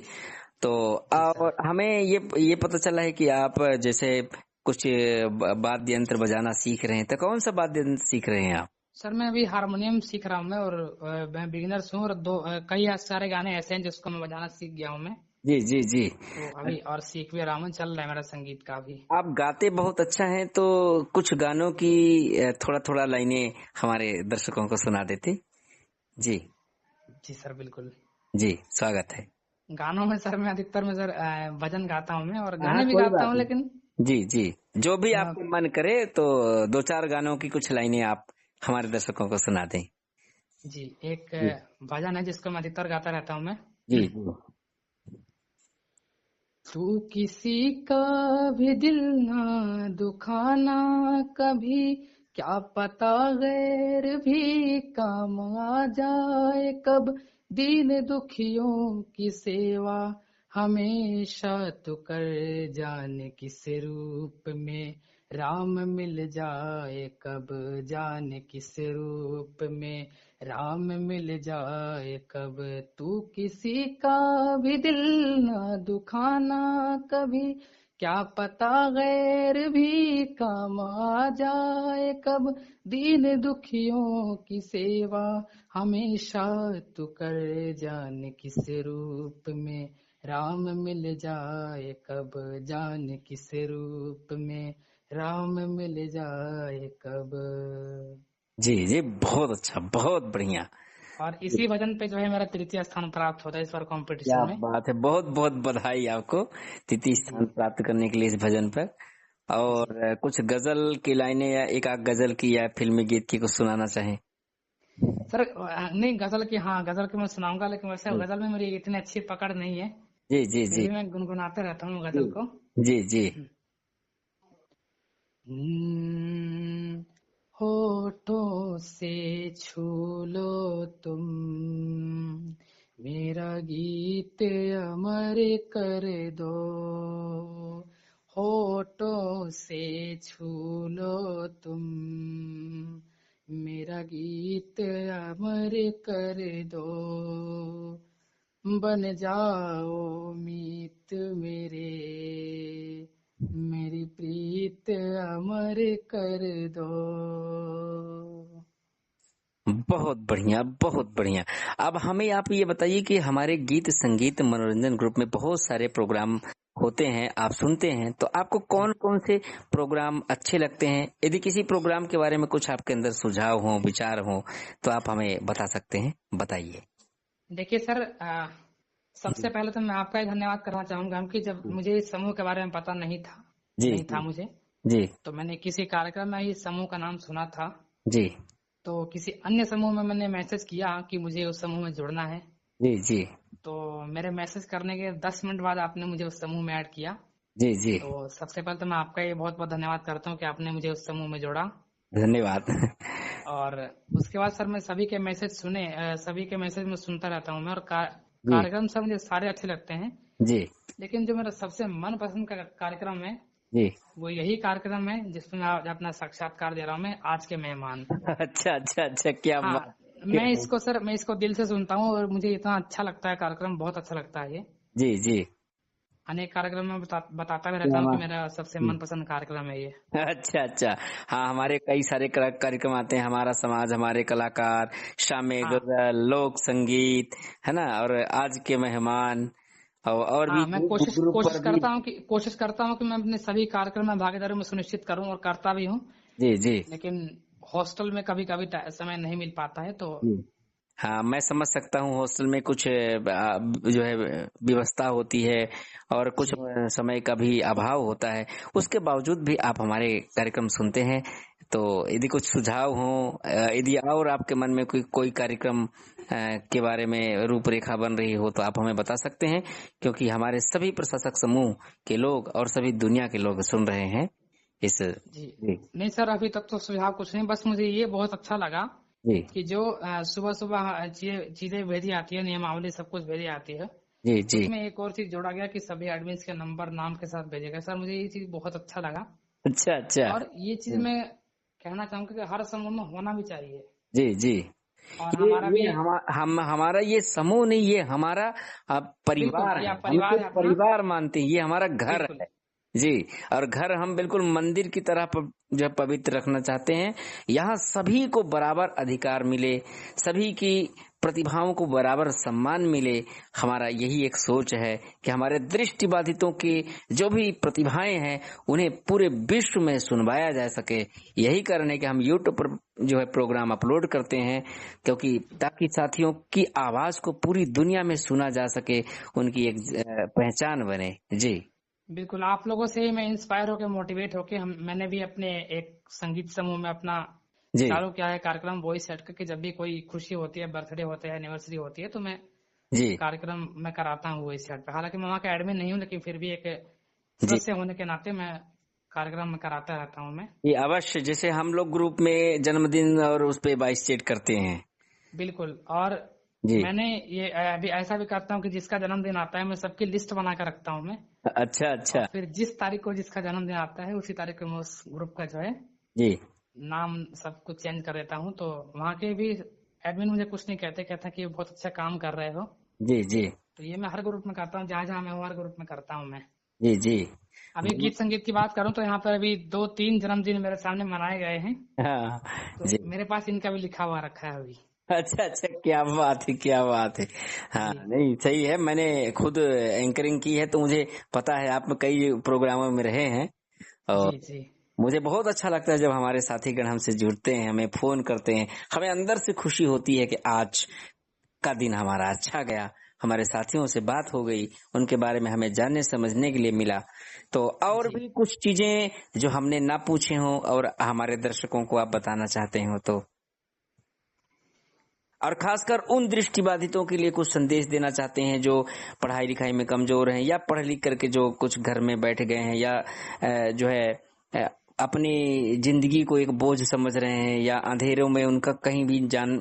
तो जी सर। और हमें ये पता चला है कि आप जैसे कुछ वाद्य यंत्र बजाना सीख रहे हैं, तो कौन सा वाद्य यंत्र सीख रहे हैं आप? सर मैं अभी हारमोनियम सीख रहा हूँ मैं, और मैं बिगिनर्स हूँ, और कई सारे गाने ऐसे हैं जिसको मैं बजाना सीख गया हूँ मैं। जी जी जी, तो अभी और सीख भी रहा हूँ, चल रहा है मेरा संगीत का भी। आप गाते बहुत अच्छा हैं, तो कुछ गानों की थोड़ा थोड़ा लाइनें हमारे दर्शकों को सुना देते। जी जी सर बिल्कुल। जी, स्वागत है। गानों में सर मैं अधिकतर में सर भजन गाता हूँ मैं, और हाँ, गाने भी कोई गाता बात हूँ, नहीं। लेकिन जी जी, जो भी मैं। आपको मन करे तो दो चार गानों की कुछ लाइनें आप हमारे दर्शकों को सुना दें। जी एक जी भजन है जिसको मैं अधिकतर गाता रहता हूँ मैं। जी जी तू किसी का भी दिल ना दुखाना कभी, क्या पता गैर भी काम आ जाए कब, दीन दुखियों की सेवा हमेशा तू कर, जाने किस रूप में राम मिल जाए कब, जाने किस रूप में राम मिल जाए कब, तू किसी का भी दिल ना दुखाना कभी, क्या पता गैर भी काम आ जाए कब, दीन दुखियों की सेवा हमेशा तू कर, जाने किस रूप में राम मिल जाए कब, जाने किस रूप में राम मिल जाए कब। जी जी, बहुत अच्छा, बहुत बढ़िया। और इसी भजन पे जो है मेरा तृतीय स्थान प्राप्त होता है इस बार क्या कंपटीशन में। बात है, बहुत बहुत बधाई आपको तृतीय स्थान जी प्राप्त करने के लिए इस भजन पर। और जी कुछ गजल की लाइनें या एक आध गजल की या फिल्मी गीत की कुछ सुनाना चाहें? सर, नहीं गजल की, हाँ गजल की मैं सुनाऊंगा, लेकिन वैसे जी गजल में मेरी इतनी अच्छी पकड़ नहीं है, जी जी फिर जी भी मैं गुनगुनाते रहता हूँ जी गजल को। जी जी। हम्म, होठों से छू लो तुम मेरा गीत अमर कर दो, होठों से छू लो तुम मेरा गीत अमर कर दो, बन जाओ मीत मेरे मेरी प्रीत अमर कर दो। बहुत बढ़िया, बहुत बढ़िया। अब हमें आप ये बताइए कि हमारे गीत संगीत मनोरंजन ग्रुप में बहुत सारे प्रोग्राम होते हैं, आप सुनते हैं, तो आपको कौन कौन से प्रोग्राम अच्छे लगते हैं? यदि किसी प्रोग्राम के बारे में कुछ आपके अंदर सुझाव हो, विचार हो, तो आप हमें बता सकते हैं, बताइए। देखिए सर, सबसे पहले तो मैं आपका ही धन्यवाद करना चाहूंगा, क्योंकि जब मुझे इस समूह के बारे में पता जी नहीं था जी मुझे, जी तो मैंने किसी कार्यक्रम में इस समूह का नाम सुना था, जी तो किसी अन्य समूह में मैंने मैसेज किया कि मुझे उस समूह में जुड़ना है, जी जी तो मेरे मैसेज करने के 10 मिनट बाद आपने मुझे उस समूह में ऐड किया। जी जी। तो सबसे पहले तो मैं आपका ये बहुत बहुत धन्यवाद करता हूँ कि आपने मुझे उस समूह में जोड़ा। धन्यवाद। और उसके बाद सर मैं सभी के मैसेज सभी के मैसेज में सुनता रहता हूँ मैं, और जी कार्यक्रम सर मुझे सारे अच्छे लगते हैं, जी लेकिन जो मेरा सबसे मनपसंद का कार्यक्रम है जी। वो यही कार्यक्रम है जिसमें मैं आज अपना साक्षात्कार दे रहा हूँ, मैं आज के मेहमान। अच्छा अच्छा अच्छा, क्या हाँ, बात, क्या बात। मैं इसको दिल से सुनता हूँ और मुझे इतना अच्छा लगता है कार्यक्रम, बहुत अच्छा लगता है ये। जी जी। अनेक कार्यक्रम में बताता भी रहता क्या हूँ कि बात। मेरा सबसे मनपसंद कार्यक्रम है ये। अच्छा अच्छा। हाँ, हमारे कई सारे कार्यक्रम आते हैं, हमारा समाज, हमारे कलाकार, शामे हाँ गजल, लोक संगीत, है ना, और आज के मेहमान, और भी हाँ, मैं ग्रुप पर भी। कोशिश करता हूँ कि मैं अपने सभी कार्यक्रम में भागीदारी में सुनिश्चित करूँ, और करता भी हूँ, जी जी लेकिन हॉस्टल में कभी कभी समय नहीं मिल पाता है, तो जी। हाँ, मैं समझ सकता हूँ, हॉस्टल में कुछ जो है व्यवस्था होती है, और कुछ जी समय का भी अभाव होता है, उसके बावजूद भी आप हमारे कार्यक्रम सुनते हैं। तो यदि कुछ सुझाव हो, यदि और आपके मन में कोई कोई कार्यक्रम के बारे में रूपरेखा बन रही हो, तो आप हमें बता सकते हैं, क्योंकि हमारे सभी प्रशासक समूह के लोग और सभी दुनिया के लोग सुन रहे हैं इस। जी। जी नहीं सर, अभी तक तो सुझाव कुछ नहीं, बस मुझे ये बहुत अच्छा लगा जी कि जो सुबह सुबह चीजें भेजी आती है, नियमावली सब कुछ भेजी आती है, जी जी। उसमें एक और चीज जोड़ा गया कि सभी एडमिन्स के नंबर नाम के साथ भेजे गए। सर मुझे ये चीज बहुत अच्छा लगा, अच्छा अच्छा। और ये चीज मैं कहना चाहूंगा कि हर समूह में होना भी चाहिए, जी जी। और हमारा भी ये हमारा ये समूह नहीं, ये हमारा बिल्कुल परिवार यह है, हम इसे परिवार है अपना। परिवार मानते हैं, ये हमारा घर बिल्कुल है। जी। और घर हम बिल्कुल मंदिर की तरह जो है पवित्र रखना चाहते हैं। यहाँ सभी को बराबर अधिकार मिले, सभी की प्रतिभाओं को बराबर सम्मान मिले। हमारा यही एक सोच है कि हमारे दृष्टिबाधितों की जो भी प्रतिभाएं हैं उन्हें पूरे विश्व में सुनवाया जा सके। यही कारण है कि हम यूट्यूब पर जो है प्रोग्राम अपलोड करते हैं, क्योंकि ताकि साथियों की आवाज को पूरी दुनिया में सुना जा सके, उनकी एक पहचान बने। जी बिल्कुल, आप लोगों से ही मैं इंस्पायर होकर मोटिवेट होके मैंने भी अपने एक संगीत समूह में अपना जी चालू किया है कार्यक्रम वॉइस सेट करके। जब भी कोई खुशी होती है, बर्थडे होता है, एनिवर्सरी होती है, तो मैं जी कार्यक्रम मैं कराता हूँ वॉइस सेट पे। हालांकि मैं वहाँ का एडमिन नहीं हूँ, लेकिन फिर भी एक जी सदस्य होने के नाते मैं कार्यक्रम में कराता रहता हूँ मैं। ये अवश्य, जैसे हम लोग ग्रुप में जन्मदिन और उस पे बाइस चेट करते हैं। बिल्कुल। और जी। मैंने ये अभी ऐसा भी करता हूँ कि जिसका जन्मदिन आता है मैं सबकी लिस्ट बना कर रखता हूँ मैं, अच्छा और अच्छा। फिर जिस तारीख को जिसका जन्मदिन आता है उसी तारीख को मैं उस ग्रुप का जो है जी नाम सब कुछ चेंज कर देता हूँ। तो वहाँ के भी एडमिन मुझे कुछ नहीं कहते, कहते हैं कि बहुत अच्छा काम कर रहे हो। जी जी तो ये मैं हर ग्रुप में करता हूँ, जहाँ जहाँ मैं हूँ हर ग्रुप में करता हूँ मैं। जी जी। अभी गीत संगीत की बात करूँ तो यहाँ पर अभी 2-3 जन्मदिन मेरे सामने मनाए गए हैं, हाँ तो जी। मेरे पास इनका भी लिखा हुआ रखा है अभी। अच्छा अच्छा, क्या बात है, क्या बात है। हाँ जी नहीं, सही है। मैंने खुद एंकरिंग की है तो मुझे पता है, आप कई प्रोग्रामों में रहे हैं। और जी जी मुझे बहुत अच्छा लगता है जब हमारे साथीगण हमसे जुड़ते हैं, हमें फोन करते हैं। हमें अंदर से खुशी होती है कि आज का दिन हमारा अच्छा गया, हमारे साथियों से बात हो गई, उनके बारे में हमें जानने समझने के लिए मिला। तो और जी। भी कुछ चीजें जो हमने ना पूछे हों और हमारे दर्शकों को आप बताना चाहते हो तो, और खासकर उन दृष्टिबाधितों के लिए कुछ संदेश देना चाहते हैं जो पढ़ाई लिखाई में कमजोर हैं, या पढ़ लिख करके जो कुछ घर में बैठ गए हैं, या जो है अपनी जिंदगी को एक बोझ समझ रहे हैं, या अंधेरों में उनका कहीं भी जान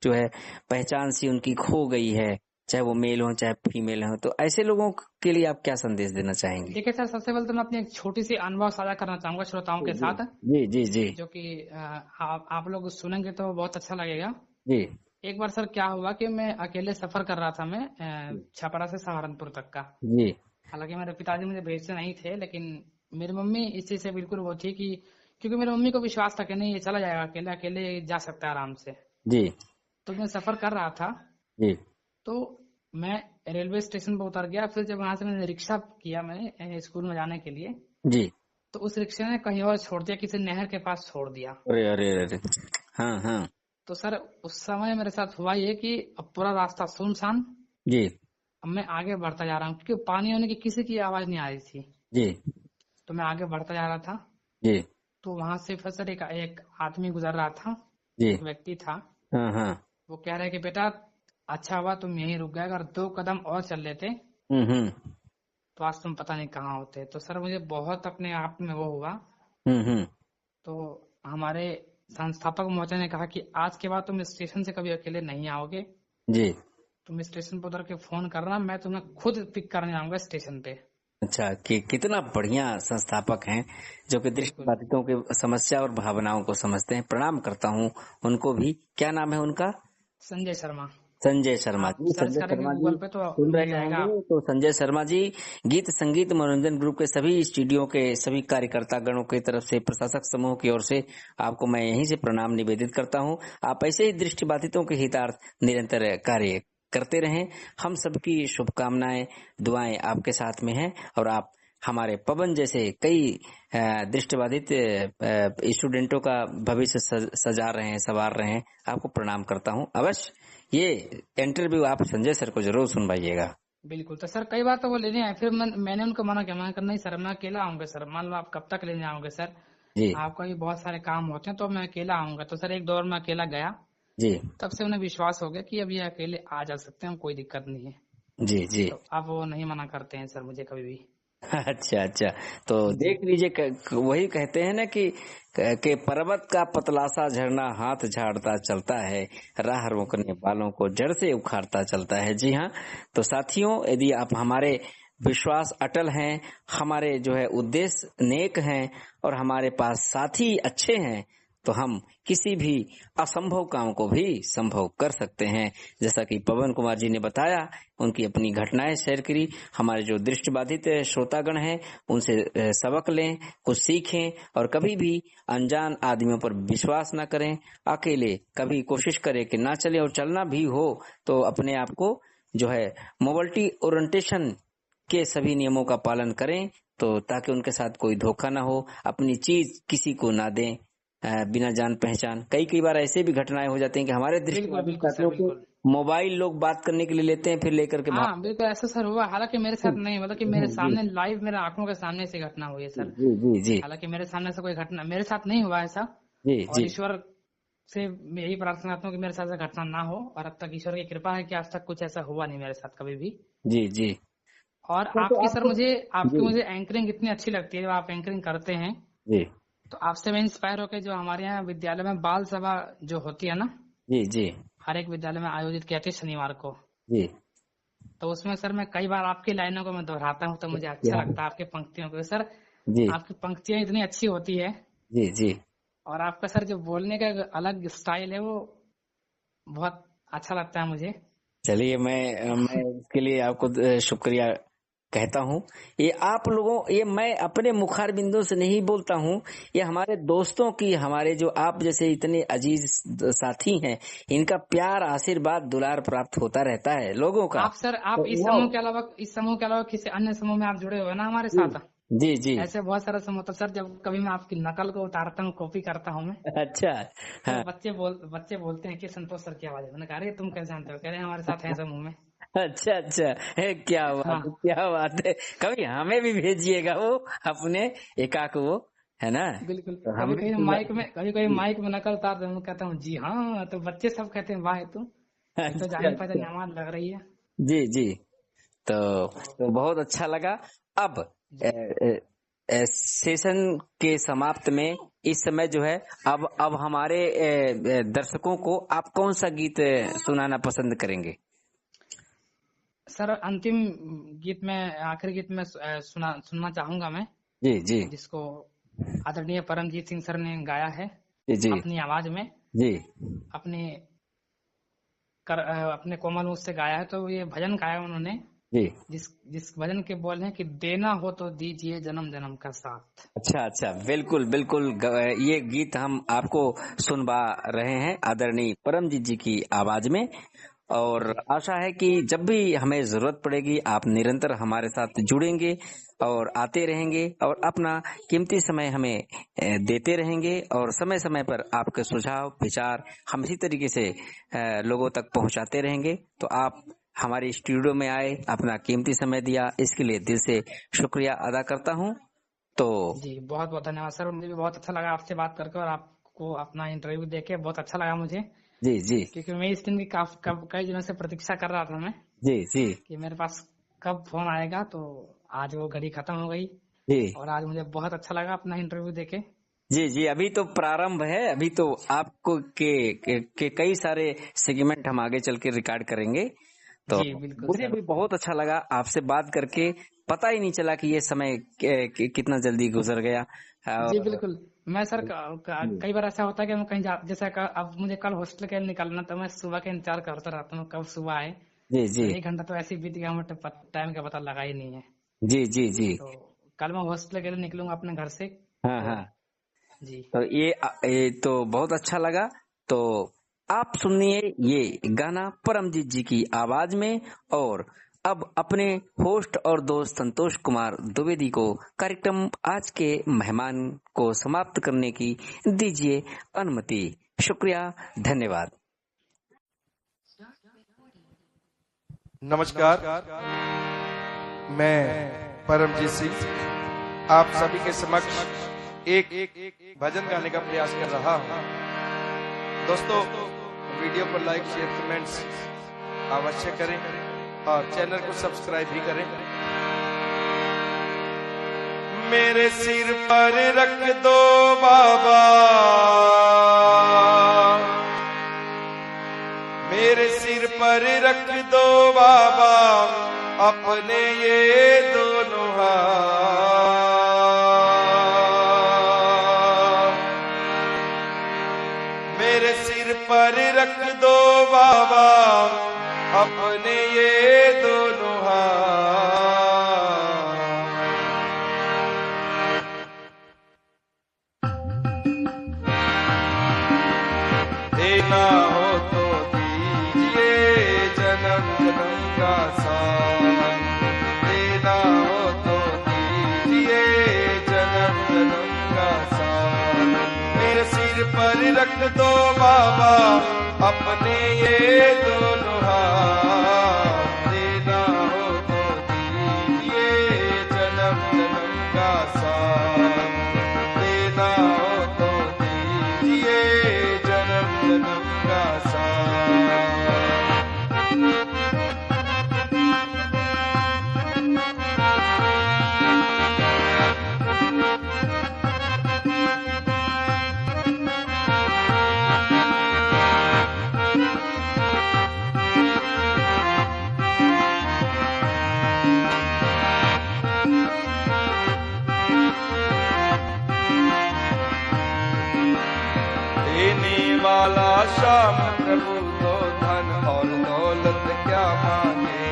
जो है पहचान सी उनकी खो गई है, चाहे वो मेल हो चाहे फीमेल हो। तो ऐसे लोगों के लिए आप क्या संदेश देना चाहेंगे? देखिए सर, सबसे पहले तो मैं अपनी एक छोटी सी अनुभव साझा करना चाहूंगा श्रोताओं के जी साथ, जी जी जी जो कि आप लोग सुनेंगे तो बहुत अच्छा लगेगा। जी एक बार सर क्या हुआ कि मैं अकेले सफर कर रहा था, मैं छपरा से सहारनपुर तक का। जी हालांकि मेरे पिताजी मुझे भेजते नहीं थे, लेकिन मेरी मम्मी इस चीज से बिल्कुल वो थी कि, क्योंकि मेरी मम्मी को विश्वास था कि नहीं ये चला जाएगा, अकेले अकेले जा सकता है आराम से। जी तो मैं सफर कर रहा था, जी तो मैं रेलवे स्टेशन पर उतर गया। फिर जब वहां से मैंने रिक्शा किया मैंने स्कूल में जाने के लिए, जी। तो उस रिक्शे ने कहीं और छोड़ दिया, किसी नहर के पास छोड़ दिया। अरे अरे अरे। हाँ हाँ। तो सर उस समय मेरे साथ हुआ ये कि अब पूरा रास्ता सुनसान, जी अब मैं आगे बढ़ता जा रहा हूँ क्योंकि पानी होने की किसी की आवाज नहीं आ रही थी। जी तो मैं आगे बढ़ता जा रहा था, जी तो वहां से फिर सर एक आदमी गुजर रहा था, जी। एक व्यक्ति था। हाँ हाँ। वो कह रहे कि बेटा अच्छा हुआ तुम यहीं रुक गए, अगर 2 कदम और चल लेते हम्म। तो आज तुम पता नहीं कहाँ होते। तो सर मुझे बहुत अपने आप में वो हुआ। हम्म। तो हमारे संस्थापक महोदय ने कहा कि आज के बाद तुम स्टेशन से कभी अकेले नहीं आओगे, जी। तुम स्टेशन पर उतर के फोन करना, मैं तुम्हें खुद पिक करने आऊंगा स्टेशन पे। अच्छा, कि कितना बढ़िया संस्थापक हैं जो कि बिल्कुल। दृष्टिबाधितों की समस्या और भावनाओं को समझते हैं। प्रणाम करता हूँ उनको भी। क्या नाम है उनका? संजय शर्मा। संजय शर्मा आप जी। सर्च संजय करेंगे शर्मा जी गूगल पे तो सुन मिल रहे जाएगा होंगे आप। तो संजय शर्मा जी गीत संगीत मनोरंजन ग्रुप के सभी स्टूडियो के सभी कार्यकर्ता गणों की तरफ से, प्रशासक समूह की ओर से आपको मैं यहीं से प्रणाम निवेदित करता हूँ। आप ऐसे ही दृष्टिबाधितों के हितार्थ निरंतर कार्य करते रहें। हम सबकी शुभकामनाएं दुआएं आपके साथ में हैं, और आप हमारे पवन जैसे कई दृष्टिबाधित स्टूडेंटों का भविष्य सजा रहे हैं, संवार रहे हैं। आपको प्रणाम करता हूँ। अवश्य ये इंटरव्यू आप संजय सर को जरूर सुनवाइएगा। बिल्कुल। तो सर कई बार तो वो लेने आए, फिर मैंने उनको मना किया, मैंने कहा नहीं सर मैं अकेला आऊंगा सर, मान लो आप कब तक लेने आओगे सर, जी आपका भी बहुत सारे काम होते हैं, तो मैं अकेला आऊंगा। तो सर एक दौर में अकेला गया, जी तब से उन्हें विश्वास हो गया कि अब ये अकेले आ जा सकते हैं, कोई दिक्कत नहीं है। जी जी। तो अब वो नहीं मना करते हैं सर मुझे कभी भी। अच्छा अच्छा। तो जी देख लीजिए, वही कहते हैं ना कि पर्वत का पतला सा झरना हाथ झाड़ता चलता है, राह रोकने वालों को जड़ से उखाड़ता चलता है। जी हाँ। तो साथियों, यदि आप हमारे विश्वास अटल हैं, हमारे जो है उद्देश्य नेक हैं, और हमारे पास साथी अच्छे हैं, तो हम किसी भी असंभव काम को भी संभव कर सकते हैं। जैसा कि पवन कुमार जी ने बताया, उनकी अपनी घटनाएं शेयर करी। हमारे जो दृष्टिबाधित श्रोतागण हैं उनसे सबक लें, कुछ सीखें, और कभी भी अनजान आदमियों पर विश्वास न करें। अकेले कभी कोशिश करें कि ना चले, और चलना भी हो तो अपने आप को जो है मोबिलिटी ओरिएंटेशन के सभी नियमों का पालन करें, तो ताकि उनके साथ कोई धोखा ना हो। अपनी चीज किसी को ना दें बिना जान पहचान। कई बार ऐसे भी घटनाएं हो जाती हैं कि हमारे बिल्कुल दृष्टिबाधित बिल्कुल सर साथियों को बिल्कुल। मोबाइल लोग बात करने के लिए लेते हैं, फिर लेकर के हाँ भाग। बिल्कुल ऐसा सर हुआ, हालांकि मेरे साथ नहीं, मतलब कि मेरे जी सामने लाइव मेरे आंखों के सामने से घटना हुई है सर। जी जी जी हालांकि मेरे सामने से कोई घटना मेरे साथ नहीं हुआ ऐसा, जी और जी ईश्वर से मैं यही प्रार्थना करता हूँ कि मेरे साथ ऐसा घटना ना हो, और अब तक ईश्वर की कृपा है कि आज तक कुछ ऐसा हुआ नहीं मेरे साथ कभी भी। जी जी। और तो आपकी सर आपको आपकी जी मुझे एंकरिंग इतनी अच्छी लगती है जब आप एंकरिंग करते हैं। जी तो आपसे मैं इंस्पायर होकर जो हमारे यहाँ विद्यालय में बाल सभा जो होती है ना, जी जी हर एक विद्यालय में आयोजित की जाती है शनिवार को। जी तो उसमें सर मैं कई बार आपकी लाइनों को मैं दोहराता हूँ, तो मुझे अच्छा क्या लगता है आपकी पंक्तियों को सर। जी आपकी पंक्तियां इतनी अच्छी होती है, जी जी और आपका सर जो बोलने का एक अलग स्टाइल है वो बहुत अच्छा लगता है मुझे। चलिए मैं इसके लिए आपको शुक्रिया कहता हूँ। ये मैं अपने मुखार बिंदु से नहीं बोलता हूँ, ये हमारे दोस्तों की, हमारे जो आप जैसे इतने अजीज साथी हैं, इनका प्यार, आशीर्वाद, दुलार प्राप्त होता रहता है लोगों का। आप सर आप तो इस समूह के अलावा किसी अन्य समूह में आप जुड़े हुए हैं ना हमारे जी साथ? जी जी ऐसे बहुत सारे समूह। तो सर जब कभी मैं आपकी नकल को उतारता हूँ, कॉपी करता हूँ मैं, अच्छा तो हाँ बच्चे बोलते हैं कि संतोष सर की आवाज है। मैंने कहा अरे तुम कैसे जानते हो? कह रहे हैं हमारे साथ हैं समूह में। अच्छा अच्छा है, क्या बात है, हाँ क्या बात है। कभी हमें भी भेजिएगा वो अपने एकाक वो, है ना। बिल्कुल। तो हम भी कभी कभी जी माइक में नकल उतारते हैं, मैं कहता हूँ जी हाँ, तो बच्चे सब कहते हैं वाह तुम, ये तो अच्छा जानी पहचानी अच्छा हमारी लग रही है। जी जी। तो तो तो बहुत अच्छा लगा। अब जी सेशन के समाप्त में इस समय जो है, अब हमारे दर्शकों को आप कौन सा गीत सुनाना पसंद करेंगे? सर अंतिम गीत में, आखिरी गीत में सुनना चाहूंगा मैं, जी जी जिसको आदरणीय परमजीत सिंह सर ने गाया है जी जी अपनी आवाज में, जी अपने अपने कोमल मुख से गाया है। तो ये भजन गाया उन्होंने, जी। जिस भजन के बोल हैं कि देना हो तो दीजिए जन्म जन्म का साथ। अच्छा अच्छा, बिल्कुल बिल्कुल। ये गीत हम आपको सुनवा रहे हैं आदरणीय परमजीत जी की आवाज में, और जी आशा है कि जब भी हमें जरूरत पड़ेगी आप निरंतर हमारे साथ जुड़ेंगे और आते रहेंगे और अपना कीमती समय हमें देते रहेंगे, और समय समय पर आपके सुझाव विचार हम इसी तरीके से लोगों तक पहुंचाते रहेंगे। तो आप हमारे स्टूडियो में आए, अपना कीमती समय दिया, इसके लिए दिल से शुक्रिया अदा करता हूं। तो जी, बहुत बहुत धन्यवाद सर। मुझे भी बहुत अच्छा लगा आपसे बात करके, और आपको अपना इंटरव्यू देके बहुत अच्छा लगा मुझे, जी जी क्योंकि मैं इस दिन की कई दिनों से प्रतीक्षा कर रहा था मैं, जी जी कि मेरे पास कब फोन आएगा। तो आज वो घड़ी खत्म हो गई, जी और आज मुझे बहुत अच्छा लगा अपना इंटरव्यू देके। जी जी। अभी तो प्रारंभ है, अभी तो आपको के कई सारे सेगमेंट हम आगे चल के रिकॉर्ड करेंगे। तो जी बिल्कुल मुझे सर। भी बहुत अच्छा लगा आपसे बात करके, पता ही नहीं चला कि ये समय कितना जल्दी गुजर गया। जी और बिल्कुल। मैं सर जी कई बार ऐसा होता है कि मैं कहीं जैसे अब मुझे कल हॉस्टल के लिए निकलना, तो मैं सुबह का इंतजार करता रहता हूँ कब सुबह आए। जी तो जी 1 घंटा तो ऐसे ही बीत गया, मुझे टाइम का पता लगा ही नहीं है। जी जी जी। तो कल मैं हॉस्टल के लिए निकलूंगा अपने घर से। हाँ तो हाँ। जी तो ये तो बहुत अच्छा लगा। तो आप सुनिए ये गाना परमजीत जी की आवाज में, और अब अपने होस्ट और दोस्त संतोष कुमार द्विवेदी को कार्यक्रम आज के मेहमान को समाप्त करने की दीजिए अनुमति। शुक्रिया, धन्यवाद। नमस्कार, मैं परमजीत सिंह आप सभी के समक्ष एक भजन गाने का प्रयास कर रहा हूं। दोस्तों, वीडियो को लाइक शेयर कमेंट्स अवश्य करें और चैनल को सब्सक्राइब भी करें। मेरे सिर पर रख दो बाबा, मेरे सिर पर रख दो बाबा अपने ये दोनों हाथ। मेरे सिर पर रख दो बाबा अपने ये दोनों हाथ। देना हो तो दीजिए जन्म जन्म का साथ, देना हो तो दीजिए जन्म जन्म का साथ। मेरे सिर पर रख दो बाबा अपने ये दोनों हाथ, देना हो तो दीजिए जन्म जन्म का साथ, देना हो तो दीजिए जन्म जन्म का साथ। श्याम प्रभु तो धन और दौलत क्या मांगे।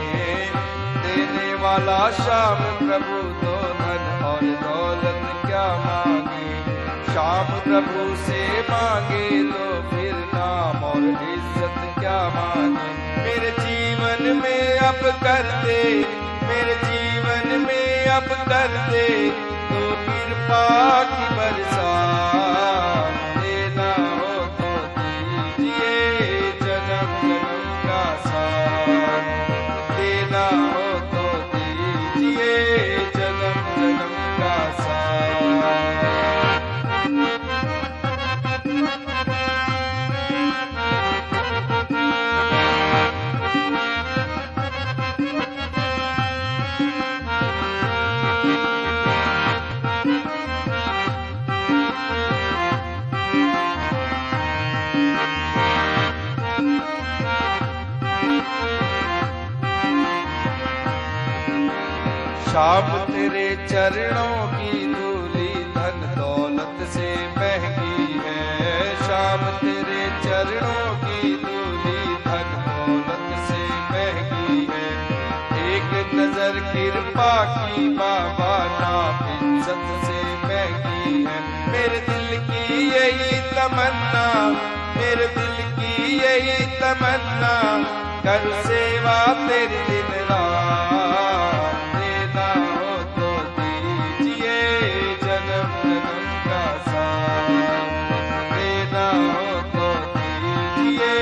देने वाला श्याम प्रभु तो धन और दौलत क्या मांगे। श्याम प्रभु से मांगे तो फिर नाम और इज्जत क्या मांगे। मेरे जीवन में अब कर दे, मेरे जीवन में अब कर दे तो कृपा की बरसात। देना हो तो दीजिए जन्म जन्म का साथ। देना हो तो दीजिए जन्म जन्म का साथ। श्याम तेरे चरणों की धूली धन दौलत से महंगी है। श्याम तेरे चरणों की धूली धन दौलत से महंगी है। एक नजर कृपा की बाबा नाम इज्जत से महंगी है। मेरे दिल की यही तमन्ना, मेरे दिल की यही तमन्ना कर सेवा तेरी दिन रात। देना हो तो दीजिए जन्म जन्म का साथ। देना हो तो दीजिए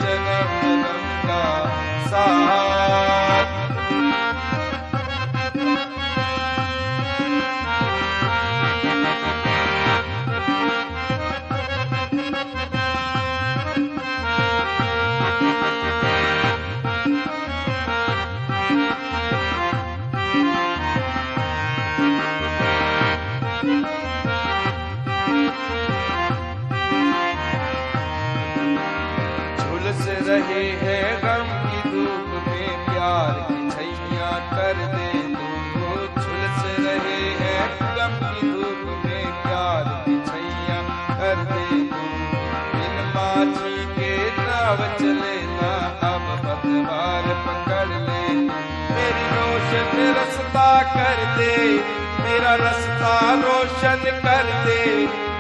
जन्म जन्म का साथ। झुलस रहे हैं गम की धूप में प्यार की छैया कर दे तू। झुलस रहे हैं गम की धूप में प्यार की छैया कर दे तू। बिन माझी के नाव चले ना अब पतवार पकड़ ले तू। मेरी रोशन रास्ता कर दे, मेरा रास्ता रोशन कर दे।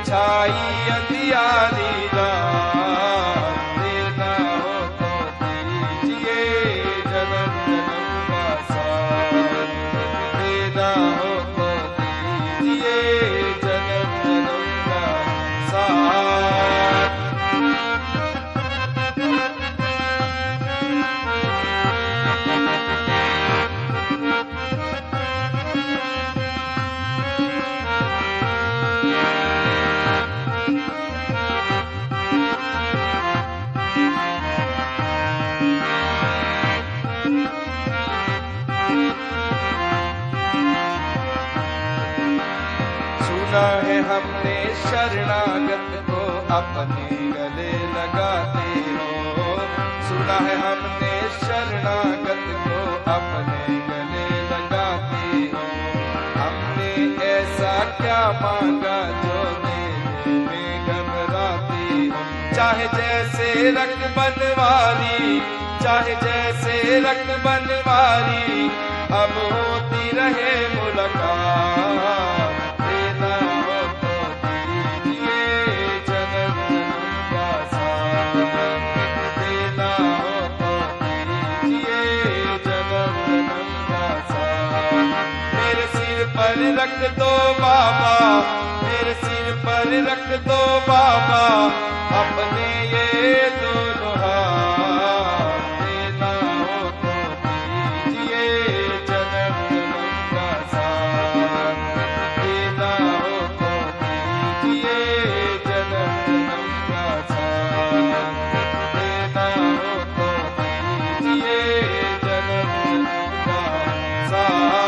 छाई अंधियारी रात। देना हो तो दीजिए जन्म जन्म का साथ। देना हो तो दीजिए जन्म जन्म का साथ। सुना है हमने शरणागत को अपने गले लगाते हो। सुना है हमने शरणागत को अपने गले लगाते हो। हमने ऐसा क्या मांगा जो देने में घबराते हो। चाहे जैसे रख बनवारी, चाहे जैसे रख बनवारी अब होती रहे मुलाकात। देना हो तो दीजिए जन्म जन्म का साथ। देना हो तो दीजिए जन्म जन्म का साथ। मेरे सिर पर रख दो बाबा, मेरे सिर पर रख दो बाबा अपने ये दोनों हाथ। देना हो तो दीजिए जन्म जन्म का साथ। देना हो तो दीजिए जन्म जन्म का साथ। देना हो तो दीजिए जन्म जन्म का साथ।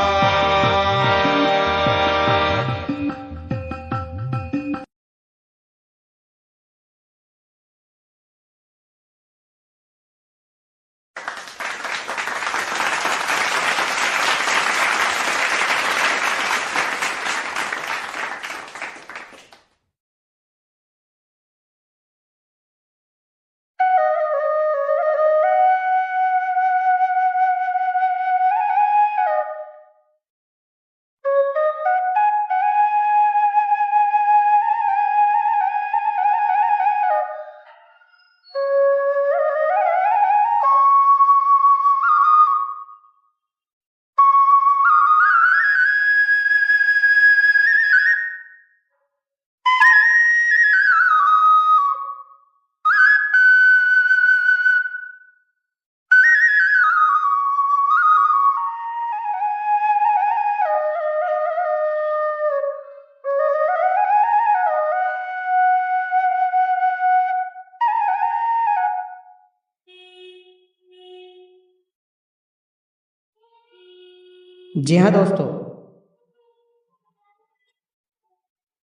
जी हाँ दोस्तों,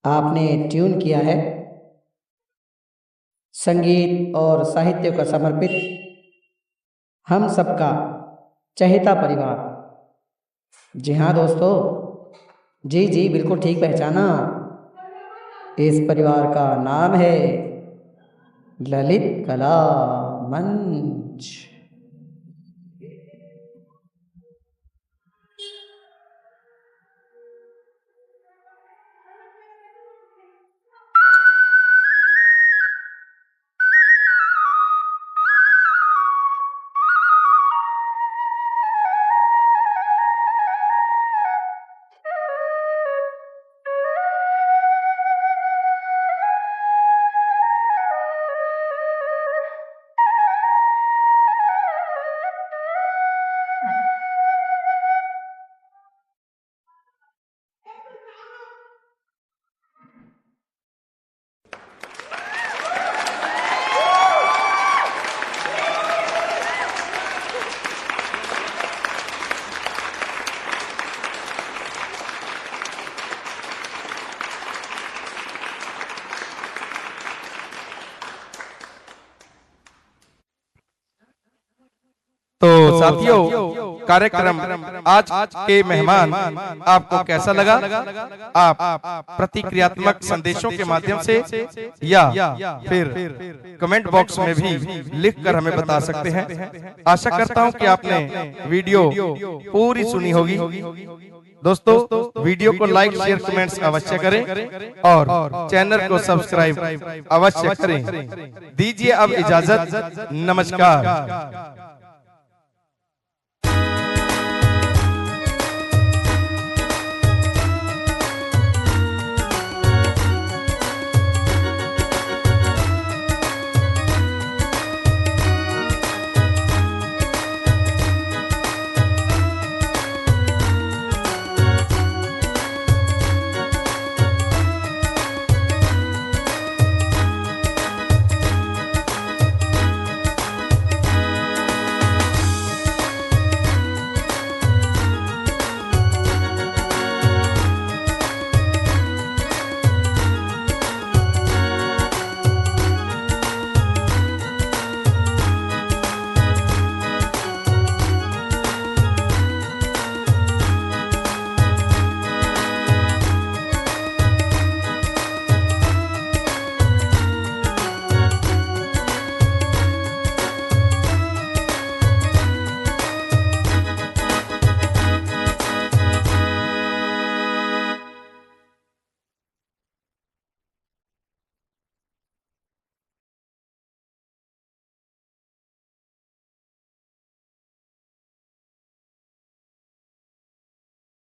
आपने ट्यून किया है संगीत और साहित्य का समर्पित हम सबका चहेता परिवार। जी हाँ दोस्तों, जी जी बिल्कुल ठीक पहचाना। इस परिवार का नाम है ललित कला मंच। तो साथियों, कार्यक्रम आज के मेहमान आपको कैसा लगा? आप प्रतिक्रियात्मक संदेशों के माध्यम से या फिर कमेंट बॉक्स में भी लिखकर हमें बता सकते हैं। आशा करता हूं कि आपने वीडियो पूरी सुनी होगी। दोस्तों, वीडियो को लाइक, शेयर, कमेंट्स अवश्य करें और चैनल को सब्सक्राइब अवश्य करें। दीजिए अब इजाजत, नमस्कार।